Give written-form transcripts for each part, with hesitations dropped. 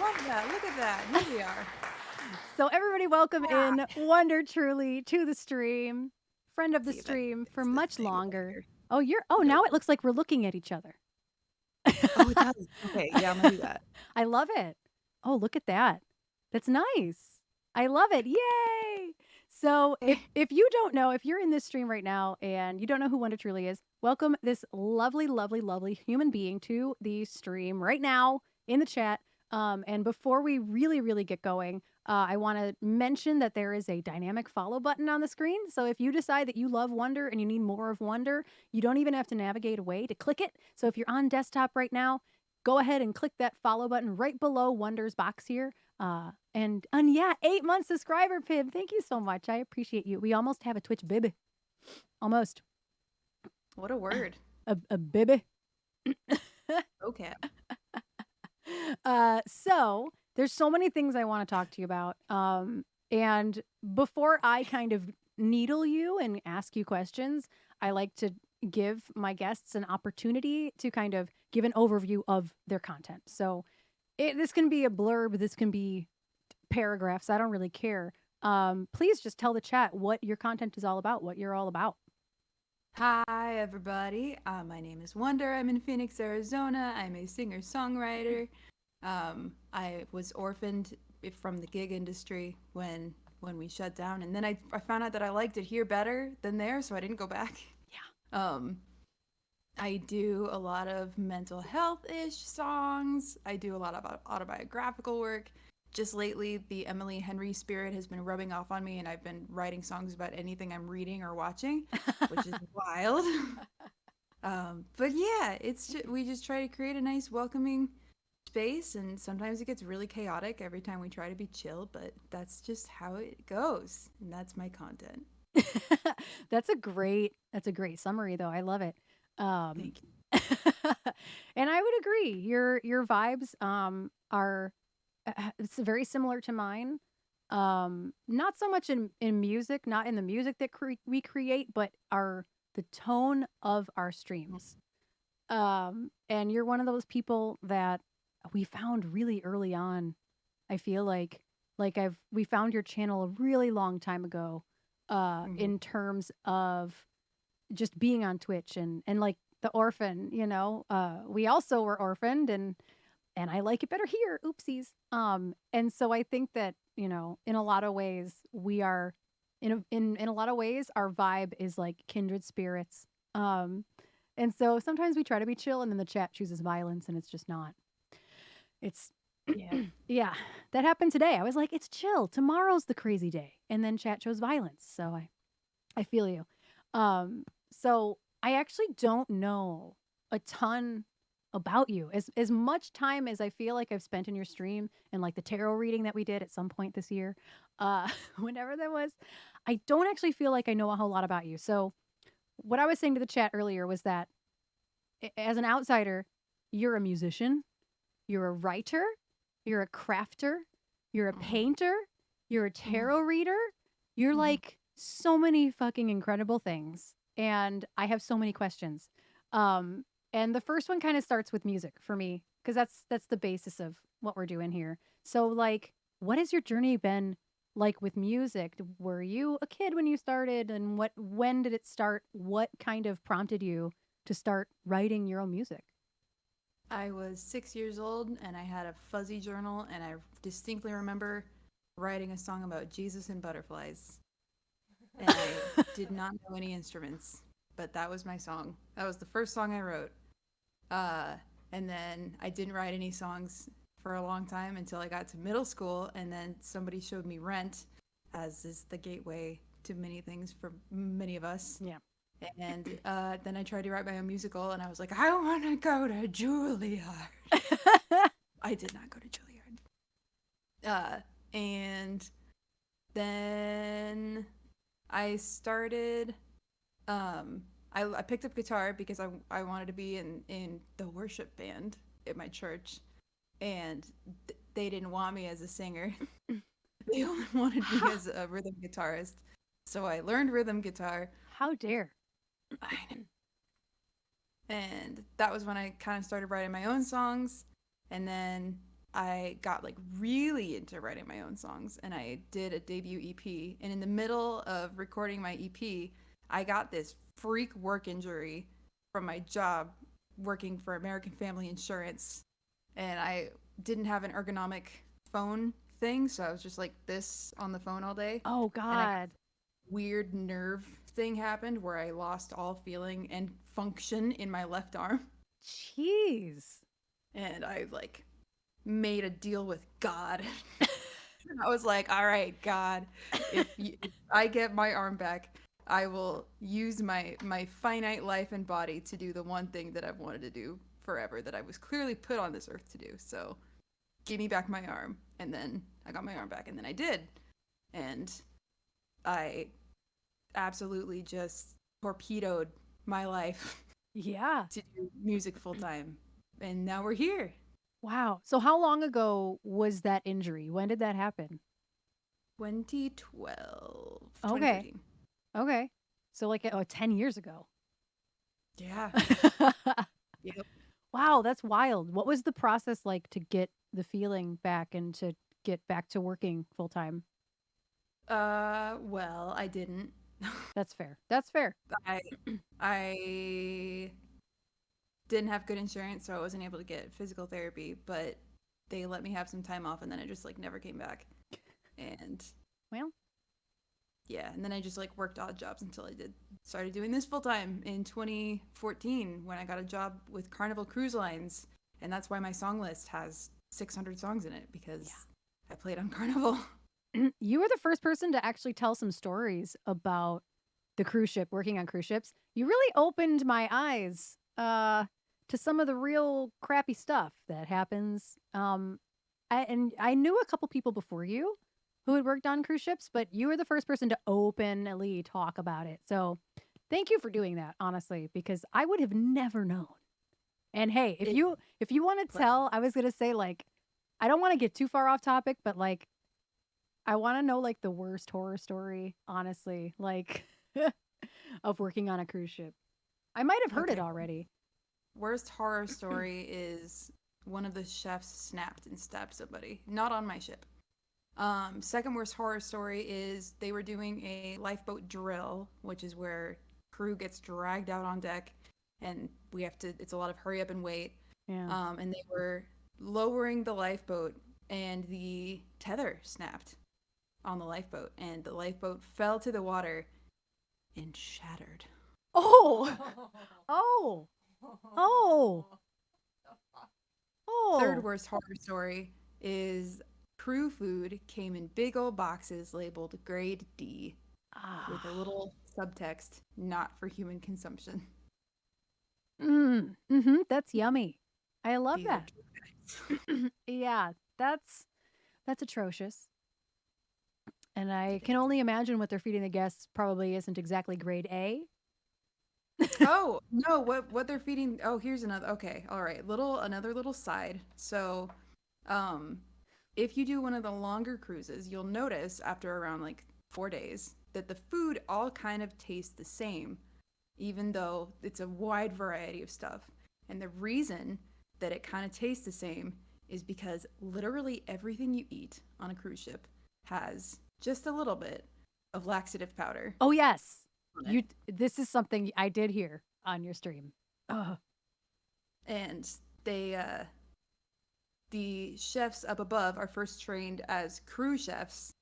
love that. Look at that. Here we are. So everybody welcome in Ah, Wonder Truly to the stream. Friend of let's the see if I can stream for fix this much thing over longer. here. Now Nope. it looks like we're looking at each other. Oh, it does. Okay, yeah, I'm gonna do that. I love it. Oh, look at that. That's nice. I love it. Yay! So if you don't know, if you're in this stream right now and you don't know who Wonder Truly is, welcome this lovely, lovely, lovely human being to the stream right now in the chat. And before we really, really get going, I want to mention that there is a dynamic follow button on the screen. So if you decide that you love Wonder and you need more of Wonder, you don't even have to navigate away to click it. So if you're on desktop right now, go ahead and click that follow button right below Wonder's box here. And yeah, 8 month subscriber, Pib. Thank you so much. I appreciate you. We almost have a Twitch bib. Almost. What a word. A bib. Okay. So there's so many things I want to talk to you about. And before I kind of needle you and ask you questions, I like to give my guests an opportunity to kind of give an overview of their content. So this can be a blurb, this can be paragraphs. I don't really care. Please just tell the chat what your content is all about, what you're all about. Hi, everybody. My name is Wonder. I'm in Phoenix, Arizona. I'm a singer-songwriter. I was orphaned from the gig industry when we shut down, and then I found out that I liked it here better than there, so I didn't go back. Yeah. I do a lot of mental health-ish songs. I do a lot of autobiographical work. Just lately, the Emily Henry spirit has been rubbing off on me, and I've been writing songs about anything I'm reading or watching, which is wild. But yeah, we just try to create a nice, welcoming space, and sometimes it gets really chaotic every time we try to be chill, but that's just how it goes, and that's my content. That's a great summary though. I love it. Um Thank you. and I would agree. Your vibes are it's very similar to mine. Not so much in music, not in the music that we create, but our the tone of our streams. And you're one of those people that we found really early on. I feel like we found your channel a really long time ago Mhm. in terms of just being on Twitch and like the orphan, we also were orphaned and I like it better here. Oopsies. And so I think that, in a lot of ways we are in a lot of ways our vibe is like kindred spirits. And so sometimes we try to be chill and then the chat chooses violence and it's just not. It's Yeah. yeah, that happened today. I was like, it's chill. Tomorrow's the crazy day. And then chat chose violence. So I feel you. So I actually don't know a ton about you. As much time as I feel like I've spent in your stream and like the tarot reading that we did at some point this year, whenever that was, I don't actually feel like I know a whole lot about you. So what I was saying to the chat earlier was that as an outsider, you're a musician, you're a writer, you're a crafter, you're a Mhm. painter, you're a Mhm. tarot reader. You're Mhm. like so many fucking incredible things. And I have so many questions. Um, and the first one kind of starts with music for me, because that's the basis of what we're doing here. So like, what has your journey been like with music? Were you a kid when you started? And when did it start? What kind of prompted you to start writing your own music? I was 6 years old and I had a fuzzy journal, and I distinctly remember writing a song about Jesus and butterflies. And I did not know any instruments, but that was my song. That was the first song I wrote. Uh, and then I didn't write any songs for a long time until I got to middle school, and then somebody showed me Rent, as is the gateway to many things for many of us. Yeah. And then I tried to write my own musical, and I was like, I want to go to Juilliard. I did not go to Juilliard. And then I started. I picked up guitar because I wanted to be in the worship band at my church, and they didn't want me as a singer. They only wanted me as a rhythm guitarist. So I learned rhythm guitar. How dare. And that was when I kind of started writing my own songs. And then I got like really into writing my own songs and I did a debut EP. And in the middle of recording my EP, I got this freak work injury from my job working for American Family Insurance. And I didn't have an ergonomic phone thing, so I was just like this on the phone all day. Oh And I got God. weird nerve thing happened where I lost all feeling and function in my left arm. Jeez. And I like made a deal with God. I was like, all right, God, if I get my arm back, I will use my finite life and body to do the one thing that I've wanted to do forever, that I was clearly put on this earth to do. So give me back my arm. And then I got my arm back, and then I did. And I absolutely just torpedoed my life Yeah. to do music full time. And now we're here. Wow. So how long ago was that injury? When did that happen? 2012, Okay. 2013. Okay. So like 10 years ago. Yeah. Yep. Wow, that's wild. What was the process like to get the feeling back and to get back to working full time? Well, I didn't. That's fair. That's fair. I I didn't have good insurance, so I wasn't able to get physical therapy, but they let me have some time off and then I just like never came back. And Well, yeah, and then I just like worked odd jobs until I did started doing this full time in 2014 when I got a job with Carnival Cruise Lines, and that's why my song list has 600 songs in it because I played on Carnival. you were the first person to actually tell some stories about the cruise ship, working on cruise ships. You really opened my eyes to some of the real crappy stuff that happens. And I knew a couple people before you who had worked on cruise ships, but you were the first person to openly talk about it. So thank you for doing that, honestly, because I would have never known. And hey, It, if you want to tell, I was gonna say like, I don't want to get too far off topic, but like, I want to know like the worst horror story, honestly, like of working on a cruise ship. I might have heard it okay. already. Worst horror story is one of the chefs snapped and stabbed somebody. Not on my ship. Second worst horror story is they were doing a lifeboat drill, which is where crew gets dragged out on deck, and we have to. It's a lot of hurry up and wait. Yeah. And they were lowering the lifeboat, and the tether snapped on the lifeboat, and the lifeboat fell to the water and shattered. Oh. Oh. Oh. Third Oh. worst horror story is crew food came in big old boxes labeled grade D with a Ah. little subtext, not for human consumption. That's yummy. I love These are that. true facts. Yeah, that's atrocious. And I It can is. only imagine what they're feeding the guests probably isn't exactly grade A. Oh, no, what they're feeding. Oh, here's another. Okay, all right. Another little side. So, um if you do one of the longer cruises, you'll notice after around like 4 days that the food all kind of tastes the same, even though it's a wide variety of stuff. And the reason that it kind of tastes the same is because literally everything you eat on a cruise ship has just a little bit of laxative powder Oh yes. on it. You this is something I did hear on your stream. Oh. And they the chefs up above are first trained as crew chefs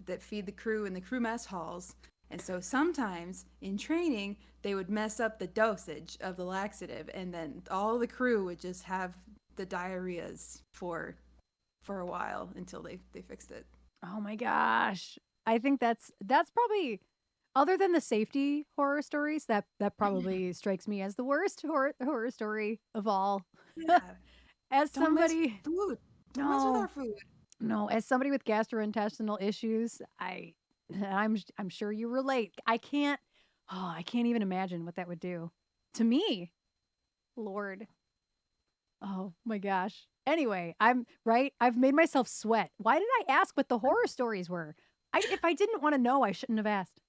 that feed the crew in the crew mess halls. And so sometimes in training, they would mess up the dosage of the laxative, and then all the crew would just have the diarrheas for a while until they fixed it. Oh my gosh. I think that's probably, other than the safety horror stories, that probably strikes me as the worst horror story of all. Yeah. As Don't mess with somebody, food. Don't mess with our no, food. no, as somebody with gastrointestinal issues, I'm sure you relate. I can't even imagine what that would do to me. Lord. Oh my gosh. Anyway, I'm right. I've made myself sweat. Why did I ask what the horror stories were? If I didn't want to know, I shouldn't have asked.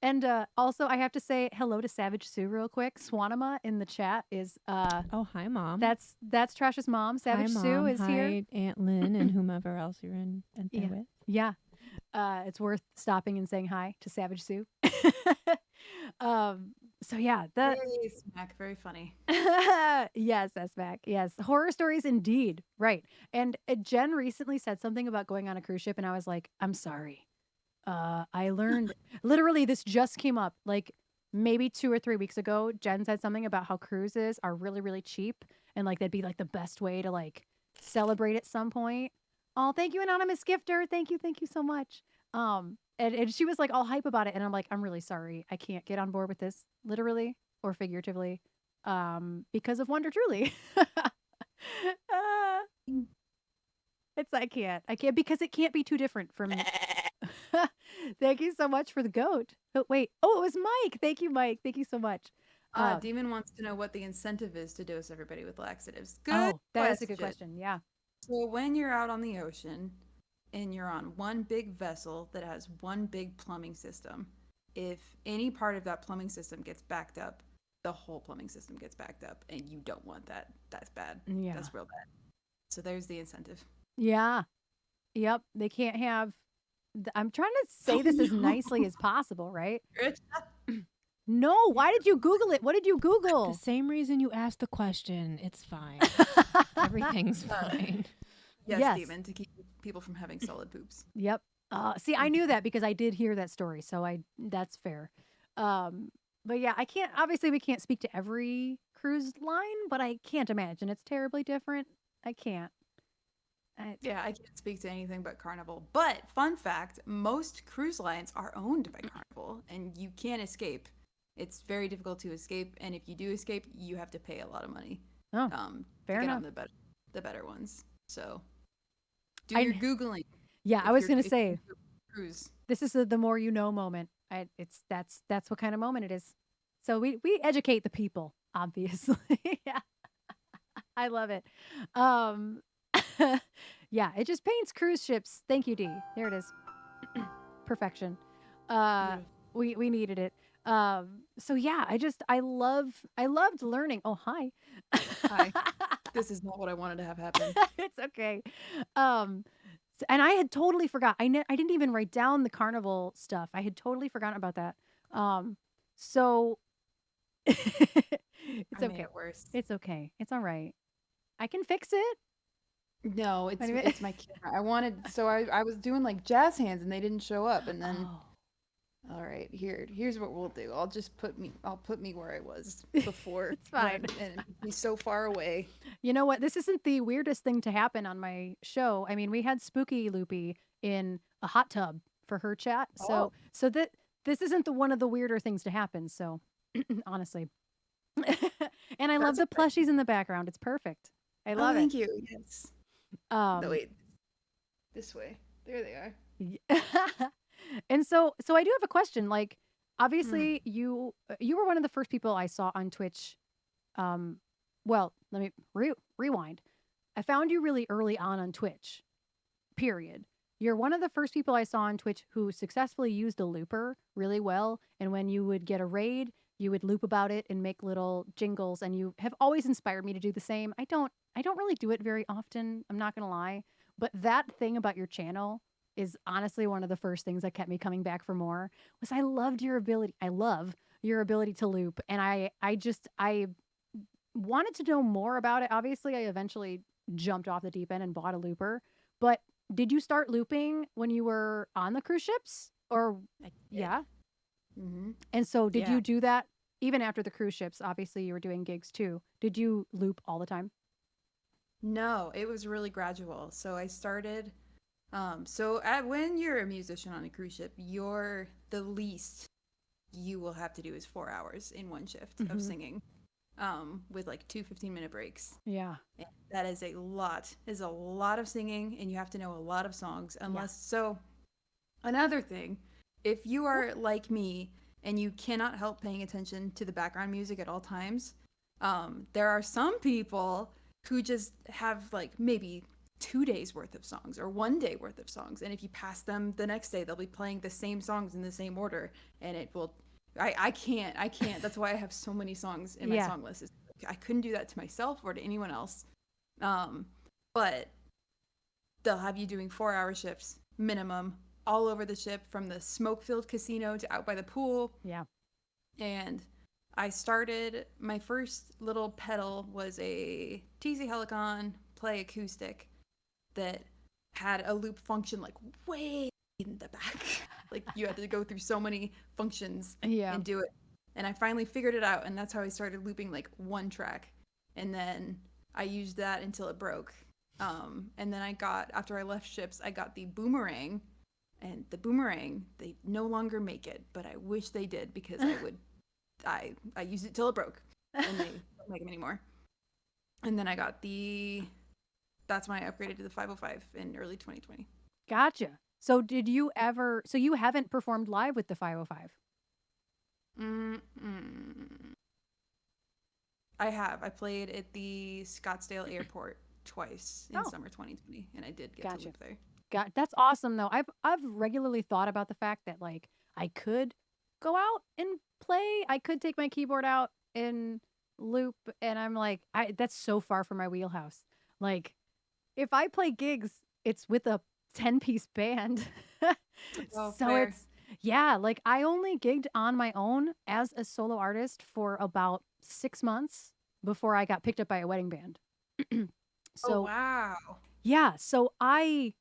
And also, I have to say hello to Savage Sue real quick. Swanima in the chat is Oh, hi, Mom. that's Trash's mom. Hi, Savage Sue Mom. is here. Hi, Aunt Lynn, and whomever else you're there Yeah, with. yeah. It's worth stopping and saying hi to Savage Sue. So yeah, the Hey, Smack, very funny. yes, SMAC. Yes, horror stories indeed. Right. And Jen recently said something about going on a cruise ship, and I was like, I'm sorry. I learned literally this just came up like maybe 2 or 3 weeks ago. Jen said something about how cruises are really, really cheap and like that'd be like the best way to like celebrate at some point. Oh, thank you, anonymous gifter. Thank you so much. And she was like all hype about it, and I'm like, I'm really sorry. I can't get on board with this, literally or figuratively, because of Wonder Truly. uh, it's I can't because it can't be too different from Thank you so much for the goat. Oh, wait. Oh, it was Mike. Thank you, Mike. Thank you so much. Demon wants to know what the incentive is to dose everybody with laxatives. Good Oh, that is a good question. question. Yeah. So when you're out on the ocean and you're on one big vessel that has one big plumbing system, if any part of that plumbing system gets backed up, the whole plumbing system gets backed up, and you don't want that. That's bad. Yeah. That's real bad. So there's the incentive. Yeah. Yep. They can't have. I'm trying to say this as nicely as possible, right? No. Why did you Google it? What did you The Google? same reason you asked the question. It's fine. Everything's fine. Yes, Yes. Demon, to keep people from having solid poops. Yep. See, I knew that because I did hear that story, so that's fair. But yeah, I can't. Obviously, we can't speak to every cruise line, but I can't imagine it's terribly different. I can't. Yeah, I can't speak to anything but Carnival. But fun fact, most cruise lines are owned by Carnival and you can't escape. It's very difficult to escape, and if you do escape, you have to pay a lot of money. Oh, To fair get enough. on the better ones. So do I your kn- googling. Yeah, I was gonna say Cruise. this is the more you know moment. That's what kind of moment it is. So we educate the people, obviously. Yeah, I love it. Um, yeah, it just paints cruise ships. Thank you, D. There it is. Perfection. Uh, we needed it. So yeah, I loved learning. Oh, hi. Hi. This is not what I wanted to have happen. It's okay. And I had totally forgot. I didn't even write down the carnival stuff. I had totally forgotten about that. So it's I made okay. it worse. It's okay. It's all right. I can fix it. No, it's Anyway. it's my camera. I was doing like jazz hands and they didn't show up, and then Oh, all right, here's what we'll do. I'll put me where I was before. it's fine. And he's so far away. You know what? This isn't the weirdest thing to happen on my show. I mean, we had Spooky Loopy in a hot tub for her chat. Oh. So that this isn't one of the weirder things to happen. So honestly. And I love That's the plushies in the background. It's perfect. I love thank you. Yes. it. No, wait. This way. There they are. And so I do have a question. Like, Hmm. obviously, you were one of the first people I saw on Twitch. Well, let me rewind. I found you really early on Twitch. Period. You're one of the first people I saw on Twitch who successfully used a looper really well. And when you would get a raid, you would loop about it and make little jingles. And you have always inspired me to do the same. I don't really do it very often. I'm not gonna lie. But that thing about your channel is honestly one of the first things that kept me coming back for more. Was I loved your ability. I love your ability to loop, and I wanted to know more about it. Obviously, I eventually jumped off the deep end and bought a looper. But did you start looping when you were on the cruise ships? Or I did. yeah. Mm-hmm. And so did Yeah. you do that even after the cruise ships? Obviously, you were doing gigs too. Did you loop all the time? No, it was really gradual. So I started. When you're a musician on a cruise ship, the least you will have to do is 4 hours in one shift of Mhm. singing, with like 2 15-minute breaks. Yeah. And that is a lot. Is a lot of singing, and you have to know a lot of songs. Another thing, if you are like me and you cannot help paying attention to the background music at all times, there are some people who just have like maybe 2 days worth of songs or 1 day worth of songs. And if you pass them the next day, they'll be playing the same songs in the same order. And it will, I can't. That's why I have so many songs in my Yeah. song list. I couldn't do that to myself or to anyone else. But they'll have you doing 4-hour shifts minimum all over the ship, from the smoke-filled casino to out by the pool. Yeah. And I started, my first little pedal was a TC Helicon Play acoustic that had a loop function like way in the back. Like you had to go through so many functions Yeah. and do it. And I finally figured it out, and that's how I started looping like one track. And then I used that until it broke. And then after I left ships, I got the Boomerang. And the Boomerang, they no longer make it, but I wish they did, because I used it till it broke, and they don't make them anymore. And then I got that's when I upgraded to the 505 in early 2020. Gotcha. So so you haven't performed live with the 505? I have. I played at the Scottsdale Airport twice in summer 2020, and I did get to loop there. That's awesome though. I've regularly thought about the fact that like I could go out and play. I could take my keyboard out and loop, and I'm like, that's so far from my wheelhouse. Like if I play gigs, it's with a 10-piece band. So fair. it's like I only gigged on my own as a solo artist for about 6 months before I got picked up by a wedding band. So wow. yeah, so I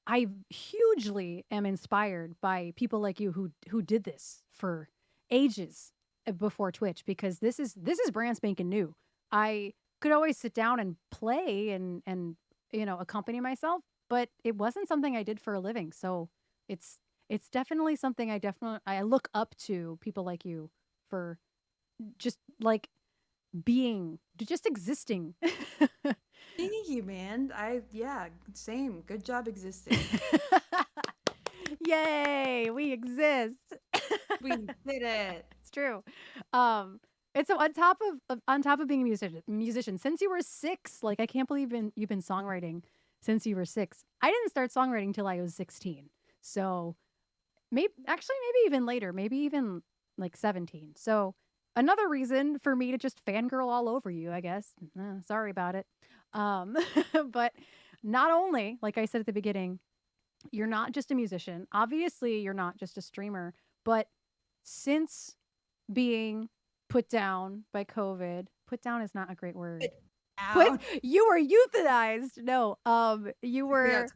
hugely am inspired by people like you who did this for ages before Twitch, because this is brand spanking new. I could always sit down and play and accompany myself, but it wasn't something I did for a living. So it's definitely something I look up to people like you for, just like just existing. Thank you, man. Same. Good job existing. Yay, we exist. We did it. It's true. And so on top of being a musician, since you were 6, like I can't believe you've been songwriting since you were 6. I didn't start songwriting till I was 16. So maybe even later, maybe even like 17. So another reason for me to just fangirl all over you, I guess. Sorry about it. But not only, like I said at the beginning, you're not just a musician. Obviously, you're not just a streamer. But since being put down by COVID, put down is not a great word. You were euthanized. No, you were,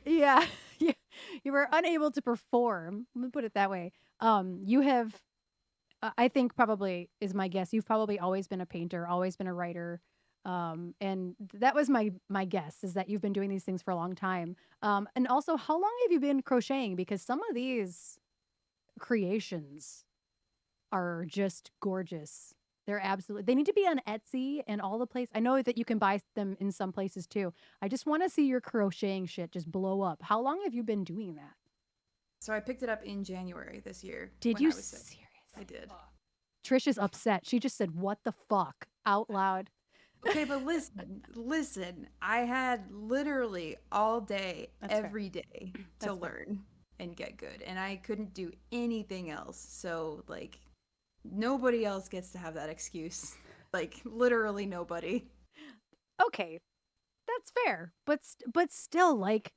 yeah, you were unable to perform. Let me put it that way. You have, I think probably is my guess. You've probably always been a painter, always been a writer. And that was my guess, is that you've been doing these things for a long time. And also, how long have you been crocheting? Because some of these creations are just gorgeous. They need to be on Etsy and all the places. I know that you can buy them in some places too. I just want to see your crocheting shit just blow up. How long have you been doing that? So I picked it up in January this year. Did you seriously? I did. Trish is upset. She just said, "What the fuck?" out loud. Okay, but listen. I had literally all day, every day to learn and get good, and I couldn't do anything else. So like, nobody else gets to have that excuse. Like literally nobody. Okay, that's fair, but still, like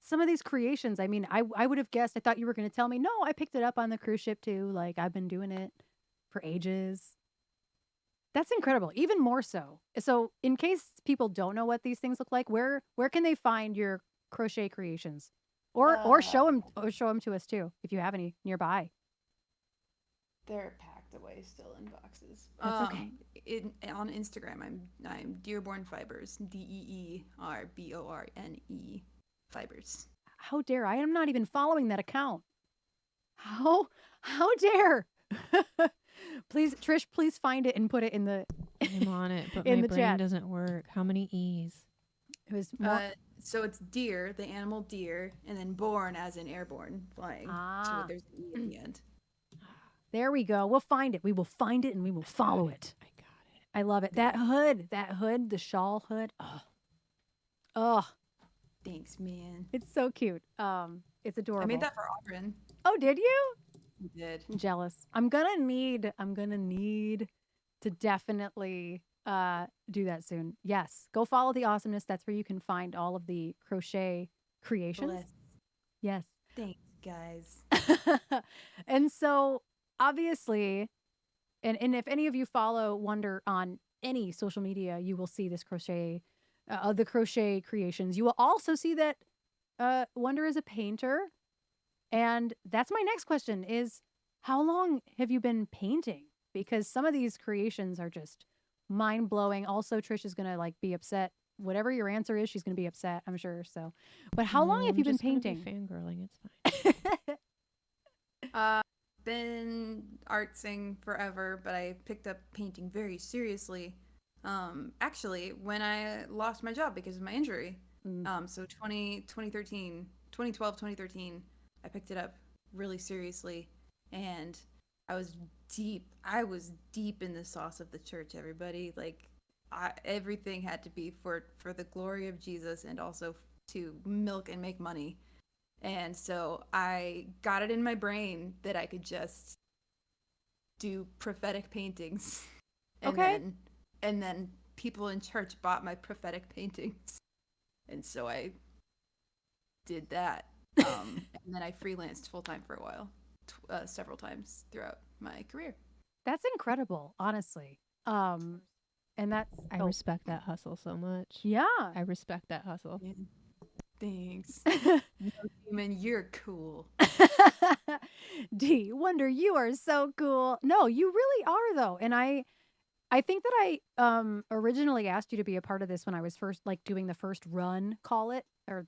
some of these creations. I mean, I would have guessed. I thought you were going to tell me, no, I picked it up on the cruise ship too. Like I've been doing it for ages. That's incredible. Even more so. So, in case people don't know what these things look like, where can they find your crochet creations, or show them to us too if you have any nearby? They're packed away still in boxes. That's okay. On Instagram, I'm Dearborn Fibers, DeerBorne Fibers. How dare I? am not even following that account. How dare? Please, Trish, please find it and put it in the. I'm on it, but in my the brain chat. doesn't work. How many E's? It was more. So it's deer, the animal deer, and then born as in airborne, flying. So there's an E at the end. There we go. We'll find it. We will find it and we will follow it. I got it. I love it. That hood, the shawl hood. Oh, Thanks, man. It's so cute. It's I adorable. made that for Auburn. Oh, did you? You did. I'm jealous. I'm gonna need to definitely do that soon. Yes. Go follow the awesomeness. That's where you can find all of the crochet creations. Bless. Yes. Thanks, guys. And so obviously, and if any of you follow Wonder on any social media, you will see this crochet the crochet creations. You will also see that Wonder is a painter. And that's my next question is how long have you been painting? Because some of these creations are just mind blowing. Also, Trish is gonna like be upset. Whatever your answer is, she's gonna be upset, I'm sure. So but how long No, have I'm you been just gonna be painting? fangirling. It's fine. Been artsing forever, but I picked up painting very seriously. Actually, when I lost my job because of my injury. Mm. So 2013, 2012, 2013, I picked it up really seriously. And I was deep in the sauce of the church, everybody. Like, everything had to be for the glory of Jesus and also to milk and make money. And so I got it in my brain that I could just do prophetic paintings. And Okay. then people in church bought my prophetic paintings. And so I did that. And then I freelanced full time for a while, several times throughout my career. That's incredible, honestly. And that's I respect that hustle so much. yeah. I respect that hustle. Yeah. Thanks. No, Demon, you're cool. D Wonder, you are so cool. No, you really are though. And I think that I originally asked you to be a part of this when I was first like doing the first run, call it, or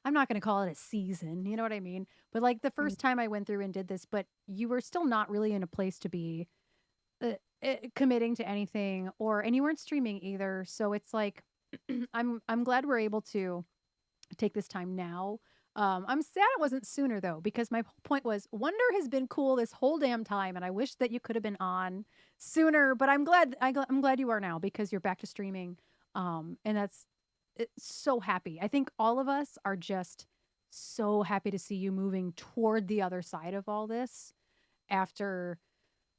I'm not going to call it a season, you know what I mean? But like the first time I went through and did this, but you were still not really in a place to be committing to anything and you weren't streaming either. So it's like I'm glad we're able to take this time now. I'm sad it wasn't sooner though, because my whole point was Wonder has been cool this whole damn time, and I wish that you could have been on sooner. But I'm glad I'm glad you are now because you're back to streaming, and that's so happy. I think all of us are just so happy to see you moving toward the other side of all this after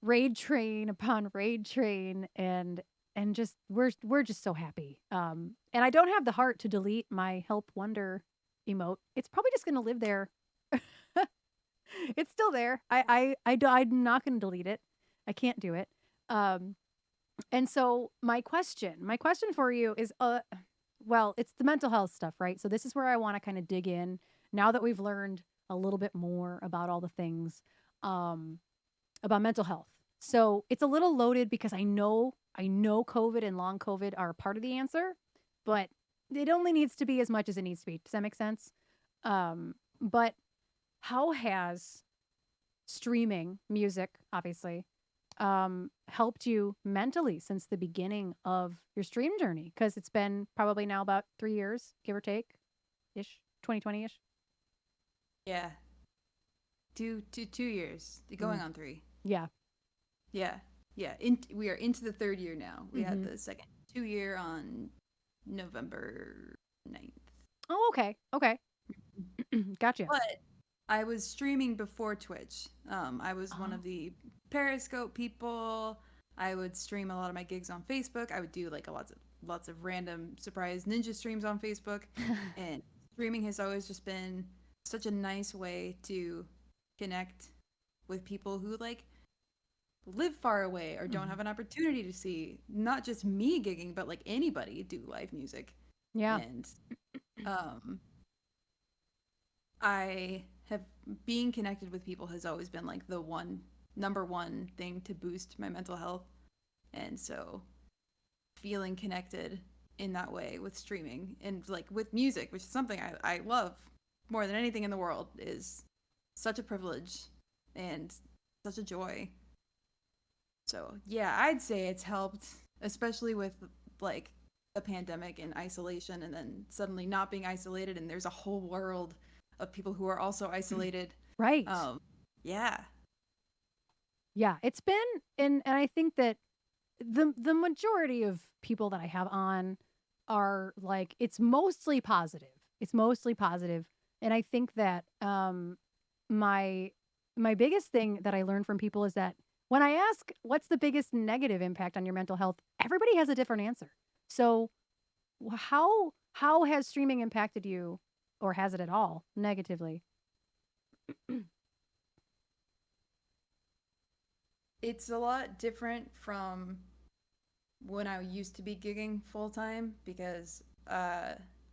raid train upon raid train and just we're just so happy. And I don't have the heart to delete my help Wonder emote. It's probably just going to live there. It's still there. I'm not going to delete it. I can't do it. Um and so my question for you is well, it's the mental health stuff, right? So this is where I want to kind of dig in now that we've learned a little bit more about all the things um about mental health. So it's a little loaded because I know COVID and long COVID are part of the answer, but it only needs to be as much as it needs to be. Does that make sense? But how has streaming music, obviously, helped you mentally since the beginning of your stream journey? Because it's been probably now about 3 years, give or take, ish, 2020 ish. Yeah. 2 years. Going on 3. Yeah. Yeah. Yeah. We are into the third year now. We had the second 2 year on November 9th. Oh, okay. Okay. Gotcha. But I was streaming before Twitch. I was one of the Periscope people. I would stream a lot of my gigs on Facebook. I would do like lots of random surprise ninja streams on Facebook. And streaming has always just been such a nice way to connect with people who like live far away or don't have an opportunity to see not just me gigging, but like anybody do live music. Yeah. And I have being connected with people has always been like the number one thing to boost my mental health. And so feeling connected in that way with streaming and like with music, which is something I love more than anything in the world, is such a privilege and such a joy. So yeah, I'd say it's helped, especially with like a pandemic and isolation and then suddenly not being isolated and there's a whole world of people who are also isolated. Right. Yeah. Yeah, it's been and I think that the majority of people that I have on are like it's mostly positive. It's mostly positive. And I think that my my biggest thing that I learned from people is that when I ask what's the biggest negative impact on your mental health, everybody has a different answer. So how has streaming impacted you, or has it at all negatively? It's a lot different from when I used to be gigging full time because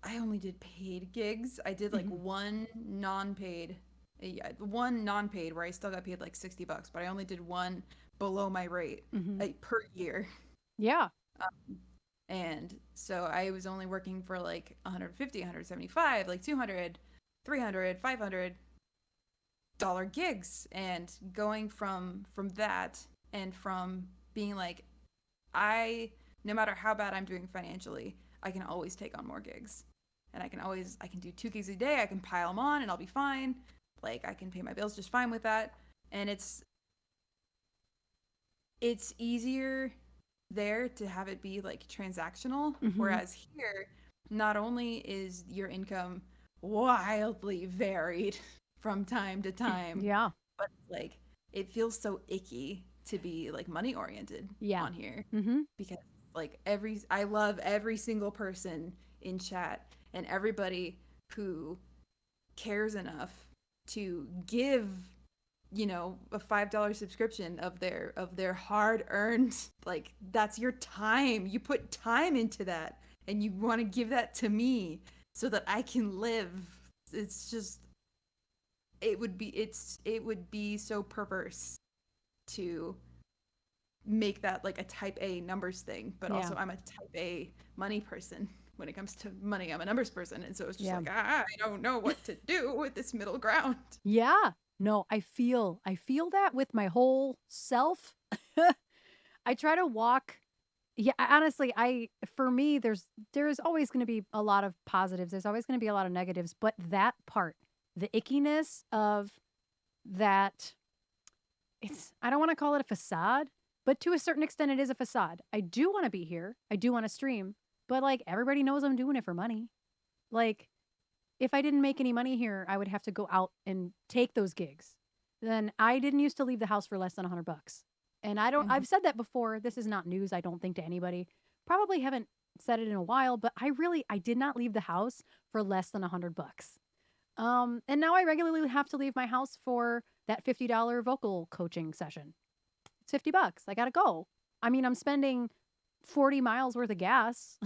I only did paid gigs. I did like Mhm. one non-paid where I still got paid like $60, but I only did one below my rate Mhm. like per year. Yeah. And so I was only working for like 150, 175, like 200, 300, $500 gigs, and going from that and from being like I no matter how bad I'm doing financially, I can always take on more gigs. And I can do 2 gigs a day, I can pile them on and I'll be fine. Like I can pay my bills just fine with that. And it's easier there to have it be like transactional, Mhm. whereas here not only is your income wildly varied from time to time, Yeah. but like it feels so icky to be like money oriented Yeah. on here Mhm. because like every I love every single person in chat and everybody who cares enough to give a $5 subscription of their hard earned, like that's your time, you put time into that and you want to give that to me so that I can live. It's just it would be so perverse to make that like a type A numbers thing, but Yeah. also I'm a type A money person. When it comes to money, I'm a numbers person, and so it's just Yeah. like I don't know what to do with this middle ground. Yeah. No, I feel that with my whole self. I try to walk. Yeah, honestly, I for me there's always going to be a lot of positives. There's always going to be a lot of negatives, but that part, the ickiness of that, it's I don't want to call it a facade, but to a certain extent it is a facade. I do want to be here. I do want to stream, but like everybody knows I'm doing it for money. Like if I didn't make any money here, I would have to go out and take those gigs. Then I didn't used to leave the house for less than $100. And Mhm. I've said that before. This is not news, I don't think, to anybody. Probably haven't said it in a while, but I did not leave the house for less than $100. And now I regularly have to leave my house for that $50 vocal coaching session. It's $50. I gotta go. I mean, I'm spending 40 miles worth of gas,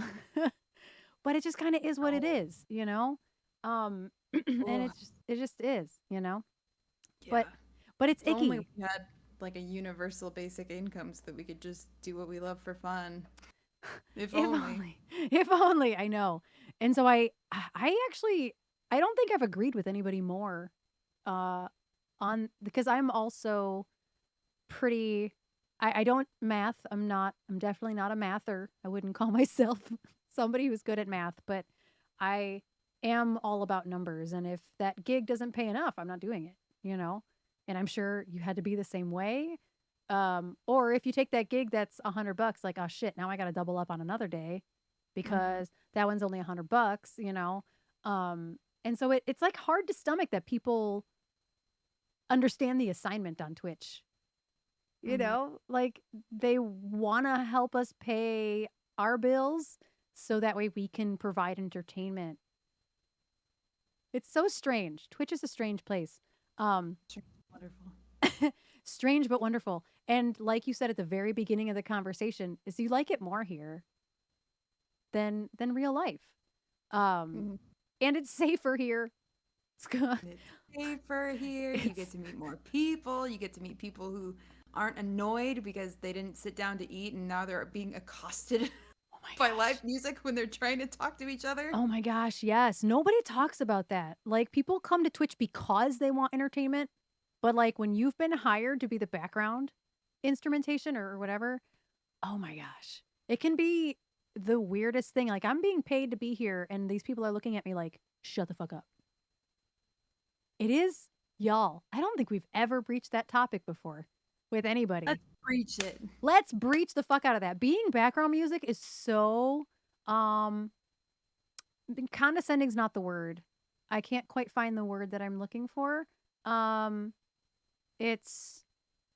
but it just kind of is what it Oh, is, you know? And oh, it just is, you know? But yeah. but it's If only icky. we had like a universal basic income so that we could just do what we love for fun. If If only. only. If only, I know. And so I actually I don't think I've agreed with anybody more uh on because I'm also pretty I don't math. I'm definitely not a mather. I wouldn't call myself somebody who's good at math, but I am all about numbers. And if that gig doesn't pay enough, I'm not doing it, you know? And I'm sure you had to be the same way. Or if you take that gig that's $100, like, oh shit, now I gotta double up on another day Hmm. because that one's only $100, you know? And so it's like hard to stomach that people understand the assignment on Twitch. You Hmm. know, like they want to help us pay our bills so that way we can provide entertainment. It's so strange. Twitch is a strange place. Um Sure. Wonderful. strange but wonderful. And like you said at the very beginning of the conversation, is you like it more here than real life. Um Mhm. and it's safer here. It's good. And it's safer here. You get It's to meet more people. You get to meet people who aren't annoyed because they didn't sit down to eat and now they're being accosted oh my by gosh. live music when they're trying to talk to each other. Oh my gosh, yes. Nobody talks about that. Like people come to Twitch because they want entertainment, but like when you've been hired to be the background instrumentation or whatever, oh my gosh. It can be the weirdest thing. Like I'm being paid to be here and these people are looking at me like, "Shut the fuck up." It is y'all. I don't think we've ever breached that topic before with Let's anybody. preach it. Let's breach the fuck out of that. Being background music is so um condescending is not the word. I can't quite find the word that I'm looking for. Um, it's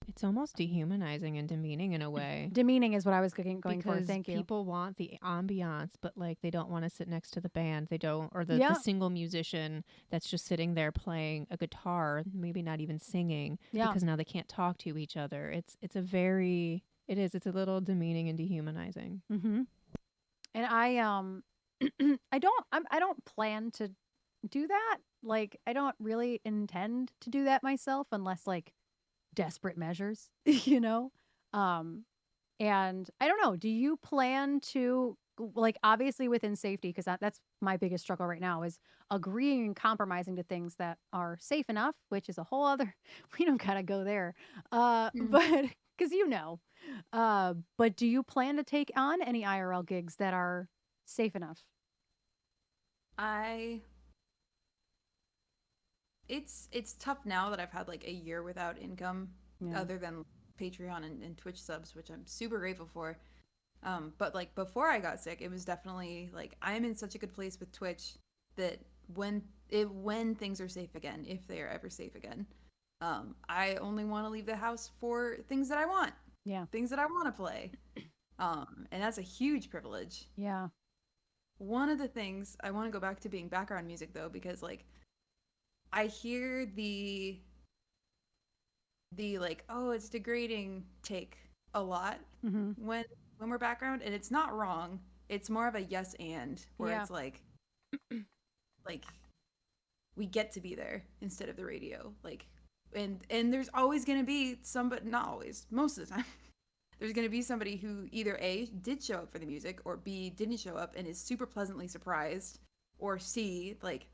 It's almost dehumanizing and demeaning in a way demeaning is what I was going for. because Thank you. people want the ambiance, but like they don't want to sit next to the band. They don't, or the Yeah, single musician that's just sitting there playing a guitar, maybe not even singing, yeah. because now they can't talk to each other. It's a very it is. It's a little demeaning and dehumanizing. Mm-hmm. And I don't plan to do that. Like I don't really intend to do that myself unless like desperate measures, you know? Um and I don't know, do you plan to like obviously within safety because that's my biggest struggle right now is agreeing and compromising to things that are safe enough, which is a whole other we don't gotta go there. Mm. But because but do you plan to take on any IRL gigs that are safe enough? I it's tough now that I've had like a year without income Yeah. other than Patreon and Twitch subs, which I'm super grateful for. But like before I got sick, it was definitely like I'm in such a good place with Twitch that when things are safe again, if they are ever safe again, I only want to leave the house for things that I want, Yeah. things that I want to play. And that's a huge privilege. Yeah. One of the things I want to go back to being background music though, because like I hear the like, oh, it's degrading take a lot Mm-hmm. when we're background, and it's not wrong. It's more of a yes and where Yeah. it's like we get to be there instead of the radio. Like and there's always gonna be somebody, not always, most of the time. There's gonna be somebody who either A did show up for the music or B didn't show up and is super pleasantly surprised, or C like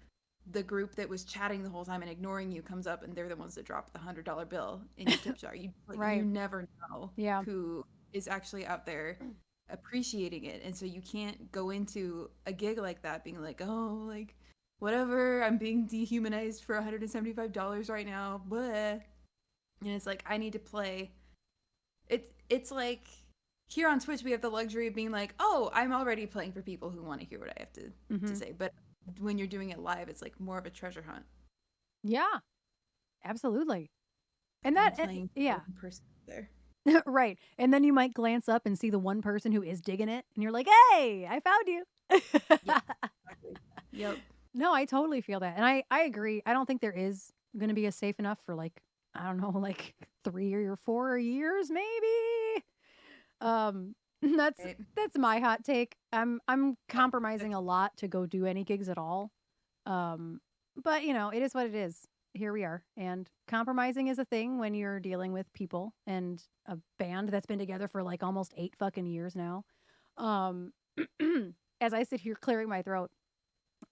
the group that was chatting the whole time and ignoring you comes up and they're the ones that dropped the $100 bill in your tip jar. You Right. never know Yeah. who is actually out there appreciating it, and so you can't go into a gig like that being like, oh, like whatever, I'm being dehumanized for $175 right now, but and it's like I need to play. It's like here on Twitch we have the luxury of being like, oh, I'm already playing for people who want to hear what I have to Mm-hmm. say, but when you're doing it live, it's like more of a treasure hunt. Yeah. Absolutely. And I'm that, playing for yeah. one person there. Right. And then you might glance up and see the one person who is digging it, and you're like, hey, I found you. Yeah, exactly. Yep. No, I totally feel that. And I agree. I don't think there is going to be a safe enough for like, I don't know, like 3 or 4 years, maybe. That's Right. that's my hot take. I'm compromising a lot to go do any gigs at all. Um, but you know, it is what it is. Here we are. And compromising is a thing when you're dealing with people and a band that's been together for like almost 8 fucking years now. Um, as I sit here clearing my throat,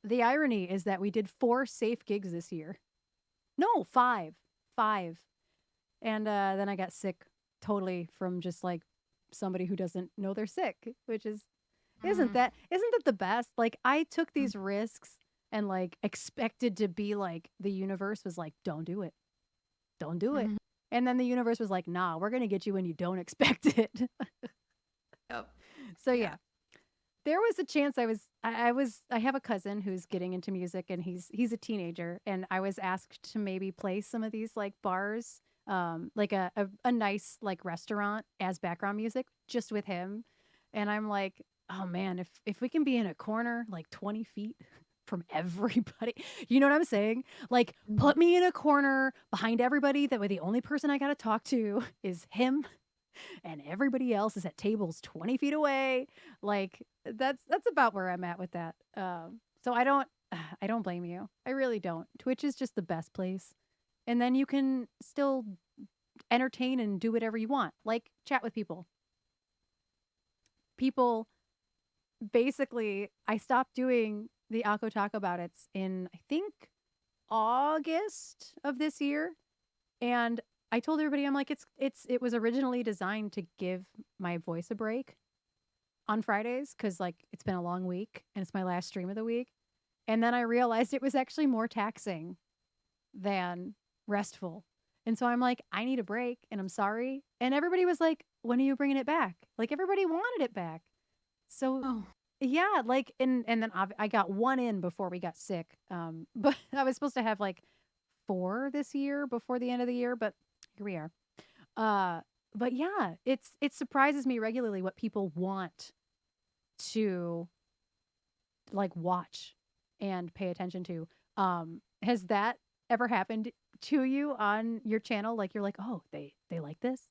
the irony is that we did 4 safe gigs this year. No, 5. 5. And then I got sick totally from just like somebody who doesn't know they're sick, which is Mm-hmm. isn't that the best? Like I took these risks and like expected to be like the universe was like, don't do it. Don't do it. Mm-hmm. And then the universe was like, nah, we're gonna get you when you don't expect it. Yep. So Yeah. yeah. There was a chance I have a cousin who's getting into music and he's a teenager and I was asked to maybe play some of these like bars like a nice like restaurant as background music just with him and I'm like, oh man, if we can be in a corner like 20 feet from everybody, you know what I'm saying, like Mhm. put me in a corner behind everybody that way the only person I got to talk to is him and everybody else is at tables 20 feet away. Like that's about where I'm at with that. So I don't blame you. I really don't. Twitch is just the best place. And then you can still entertain and do whatever you want. Like chat with people. People basically I stopped doing the Akko Talk About It's in I think August of this year. And I told everybody I'm like it was originally designed to give my voice a break on Fridays because like it's been a long week and it's my last stream of the week. And then I realized it was actually more taxing than restful. And so I'm like, I need a break and I'm sorry. And everybody was like, when are you bringing it back? Like everybody wanted it back. So Oh. Yeah, like and then I got one in before we got sick. But I was supposed to have like 4 this year before the end of the year, but here we are. Uh, but yeah, it surprises me regularly what people want to like watch and pay attention to. Has that ever happened to you on your channel? Like you're like, "Oh, they like this?"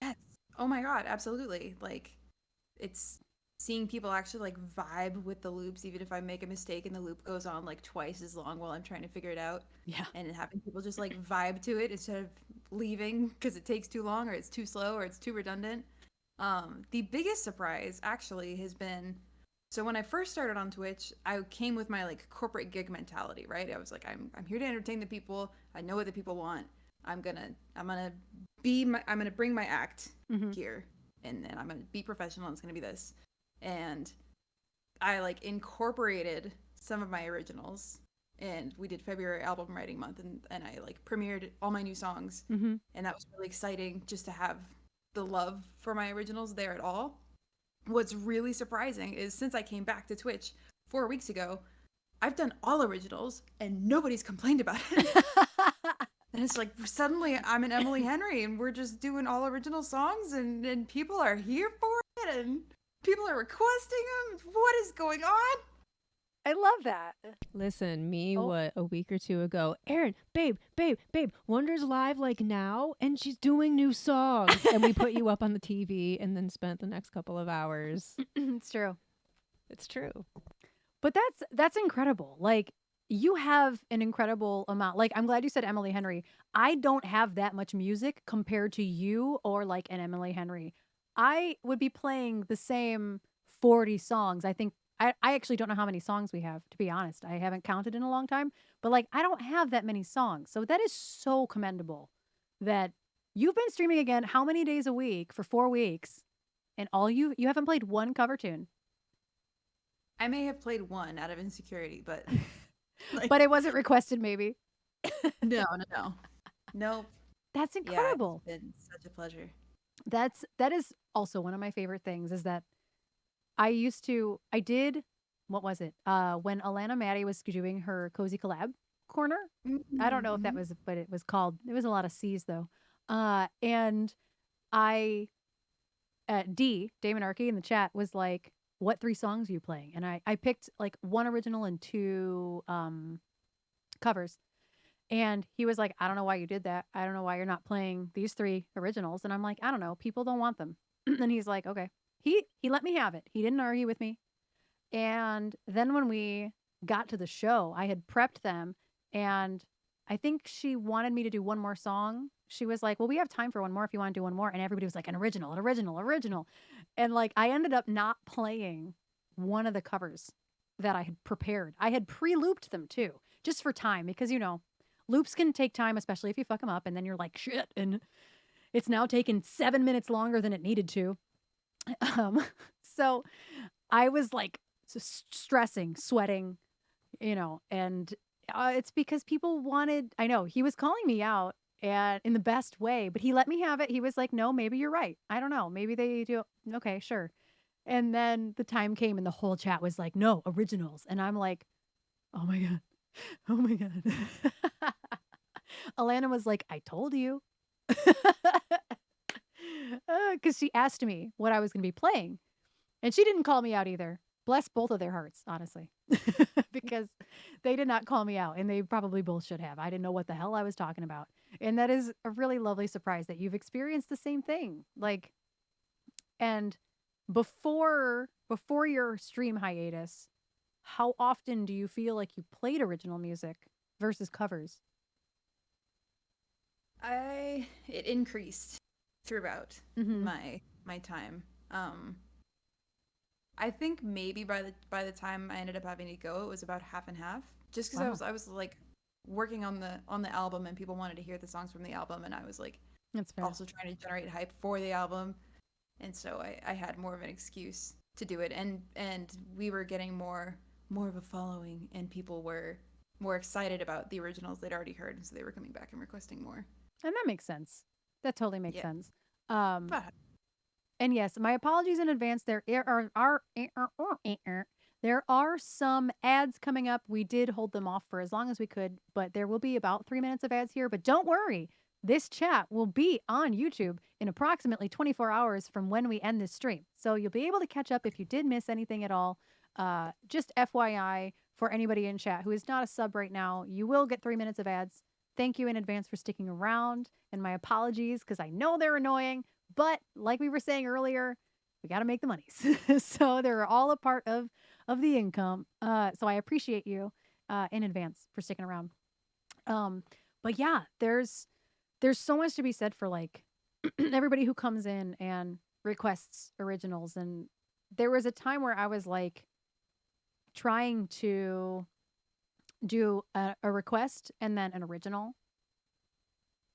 Yes. Oh my god, absolutely. Like it's seeing people actually like vibe with the loops even if I make a mistake and the loop goes on like twice as long while I'm trying to figure it out Yeah. and having people just like vibe to it instead of leaving because it takes too long or it's too slow or it's too redundant. The biggest surprise actually has been so when I first started on Twitch, I came with my like corporate gig mentality, right? I was like, I'm here to entertain the people. I know what the people want. I'm gonna I'm gonna bring my act Mhm. here, and then I'm gonna be professional. And it's gonna be this, and I like incorporated some of my originals, and we did February album writing month, and I like premiered all my new songs, Mhm. and that was really exciting just to have the love for my originals there at all. What's really surprising is since I came back to Twitch 4 weeks ago, I've done all originals and nobody's complained about it. And it's like suddenly I'm an Emily Henry and we're just doing all original songs and people are here for it and people are requesting them. What is going on? I love that. Listen, me, Oh, what, a week or two ago, Erin, babe, Wonder's live like now, and she's doing new songs. And we put you up on the TV and then spent the next couple of hours. it's true. It's true. But that's incredible. Like you have an incredible amount. Like I'm glad you said Emily Henry. I don't have that much music compared to you or like an Emily Henry. I would be playing the same 40 songs. I think I actually don't know how many songs we have, to be honest. I haven't counted in a long time, but like I don't have that many songs. So that is so commendable that you've been streaming again how many days a week for 4 weeks and all you haven't played one cover tune. I may have played one out of insecurity, but like But it wasn't requested maybe. no. Nope. That's Yeah, it's incredible. been such a pleasure. That is also one of my favorite things is that I did what was it? When Alana Maddie was doing her cozy collab corner. I don't know if that Mm-hmm. was what it was called. It was a lot of C's though. And I Damon Archie in the chat was like, "What 3 songs are you playing?" And I picked like one original and 2 covers. And he was like, "I don't know why you did that. I don't know why you're not playing these 3 originals." And I'm like, "I don't know. People don't want them." And he's like, "Okay." He let me have it. He didn't argue with me. And then when we got to the show, I had prepped them and I think she wanted me to do one more song. She was like, "Well, we have time for one more if you want to do one more." And everybody was like, "An original, an original, original." And like I ended up not playing one of the covers that I had prepared. I had pre-looped them too, just for time because loops can take time, especially if you fuck them up and then you're like, "Shit." And it's now taken 7 minutes longer than it needed to. Um, so I was like stressing, sweating, and it's because people wanted. I know he was calling me out and in the best way, but he let me have it. He was like, "No, maybe you're right. I don't know. Maybe they do." Okay, sure. And then the time came, and the whole chat was like, "No, originals," and I'm like, "Oh my god, oh my god." Alana was like, "I told you," because she asked me what I was going to be playing, and she didn't call me out either. Bless both of their hearts, honestly, because they did not call me out, and they probably both should have. I didn't know what the hell I was talking about. And that is a really lovely surprise that you've experienced the same thing. Like, and before your stream hiatus, how often do you feel like you played original music versus covers? It increased throughout Mhm. my time. I think maybe by the time I ended up having to go, it was about half and half. Just because Wow. I was like working on the album and people wanted to hear the songs from the album, and I was like That's fair. also trying to generate hype for the album, and so I had more of an excuse to do it, and we were getting more of a following, and people were more excited about the originals they'd already heard, and so they were coming back and requesting more. And that makes sense. That totally makes Yeah, sense. but And yes, my apologies in advance. There are some ads coming up. We did hold them off for as long as we could, but there will be about 3 minutes of ads here. But don't worry, this chat will be on YouTube in approximately 24 hours from when we end this stream. So you'll be able to catch up if you did miss anything at all. Just FYI for anybody in chat who is not a sub right now, you will get 3 minutes of ads. Thank you in advance for sticking around, and my apologies because I know they're annoying. But like we were saying earlier, we got to make the monies. So they're all a part of the income. So I appreciate you in advance for sticking around. But yeah, there's so much to be said for like everybody who comes in and requests originals. And there was a time where I was like trying to do a request and then an original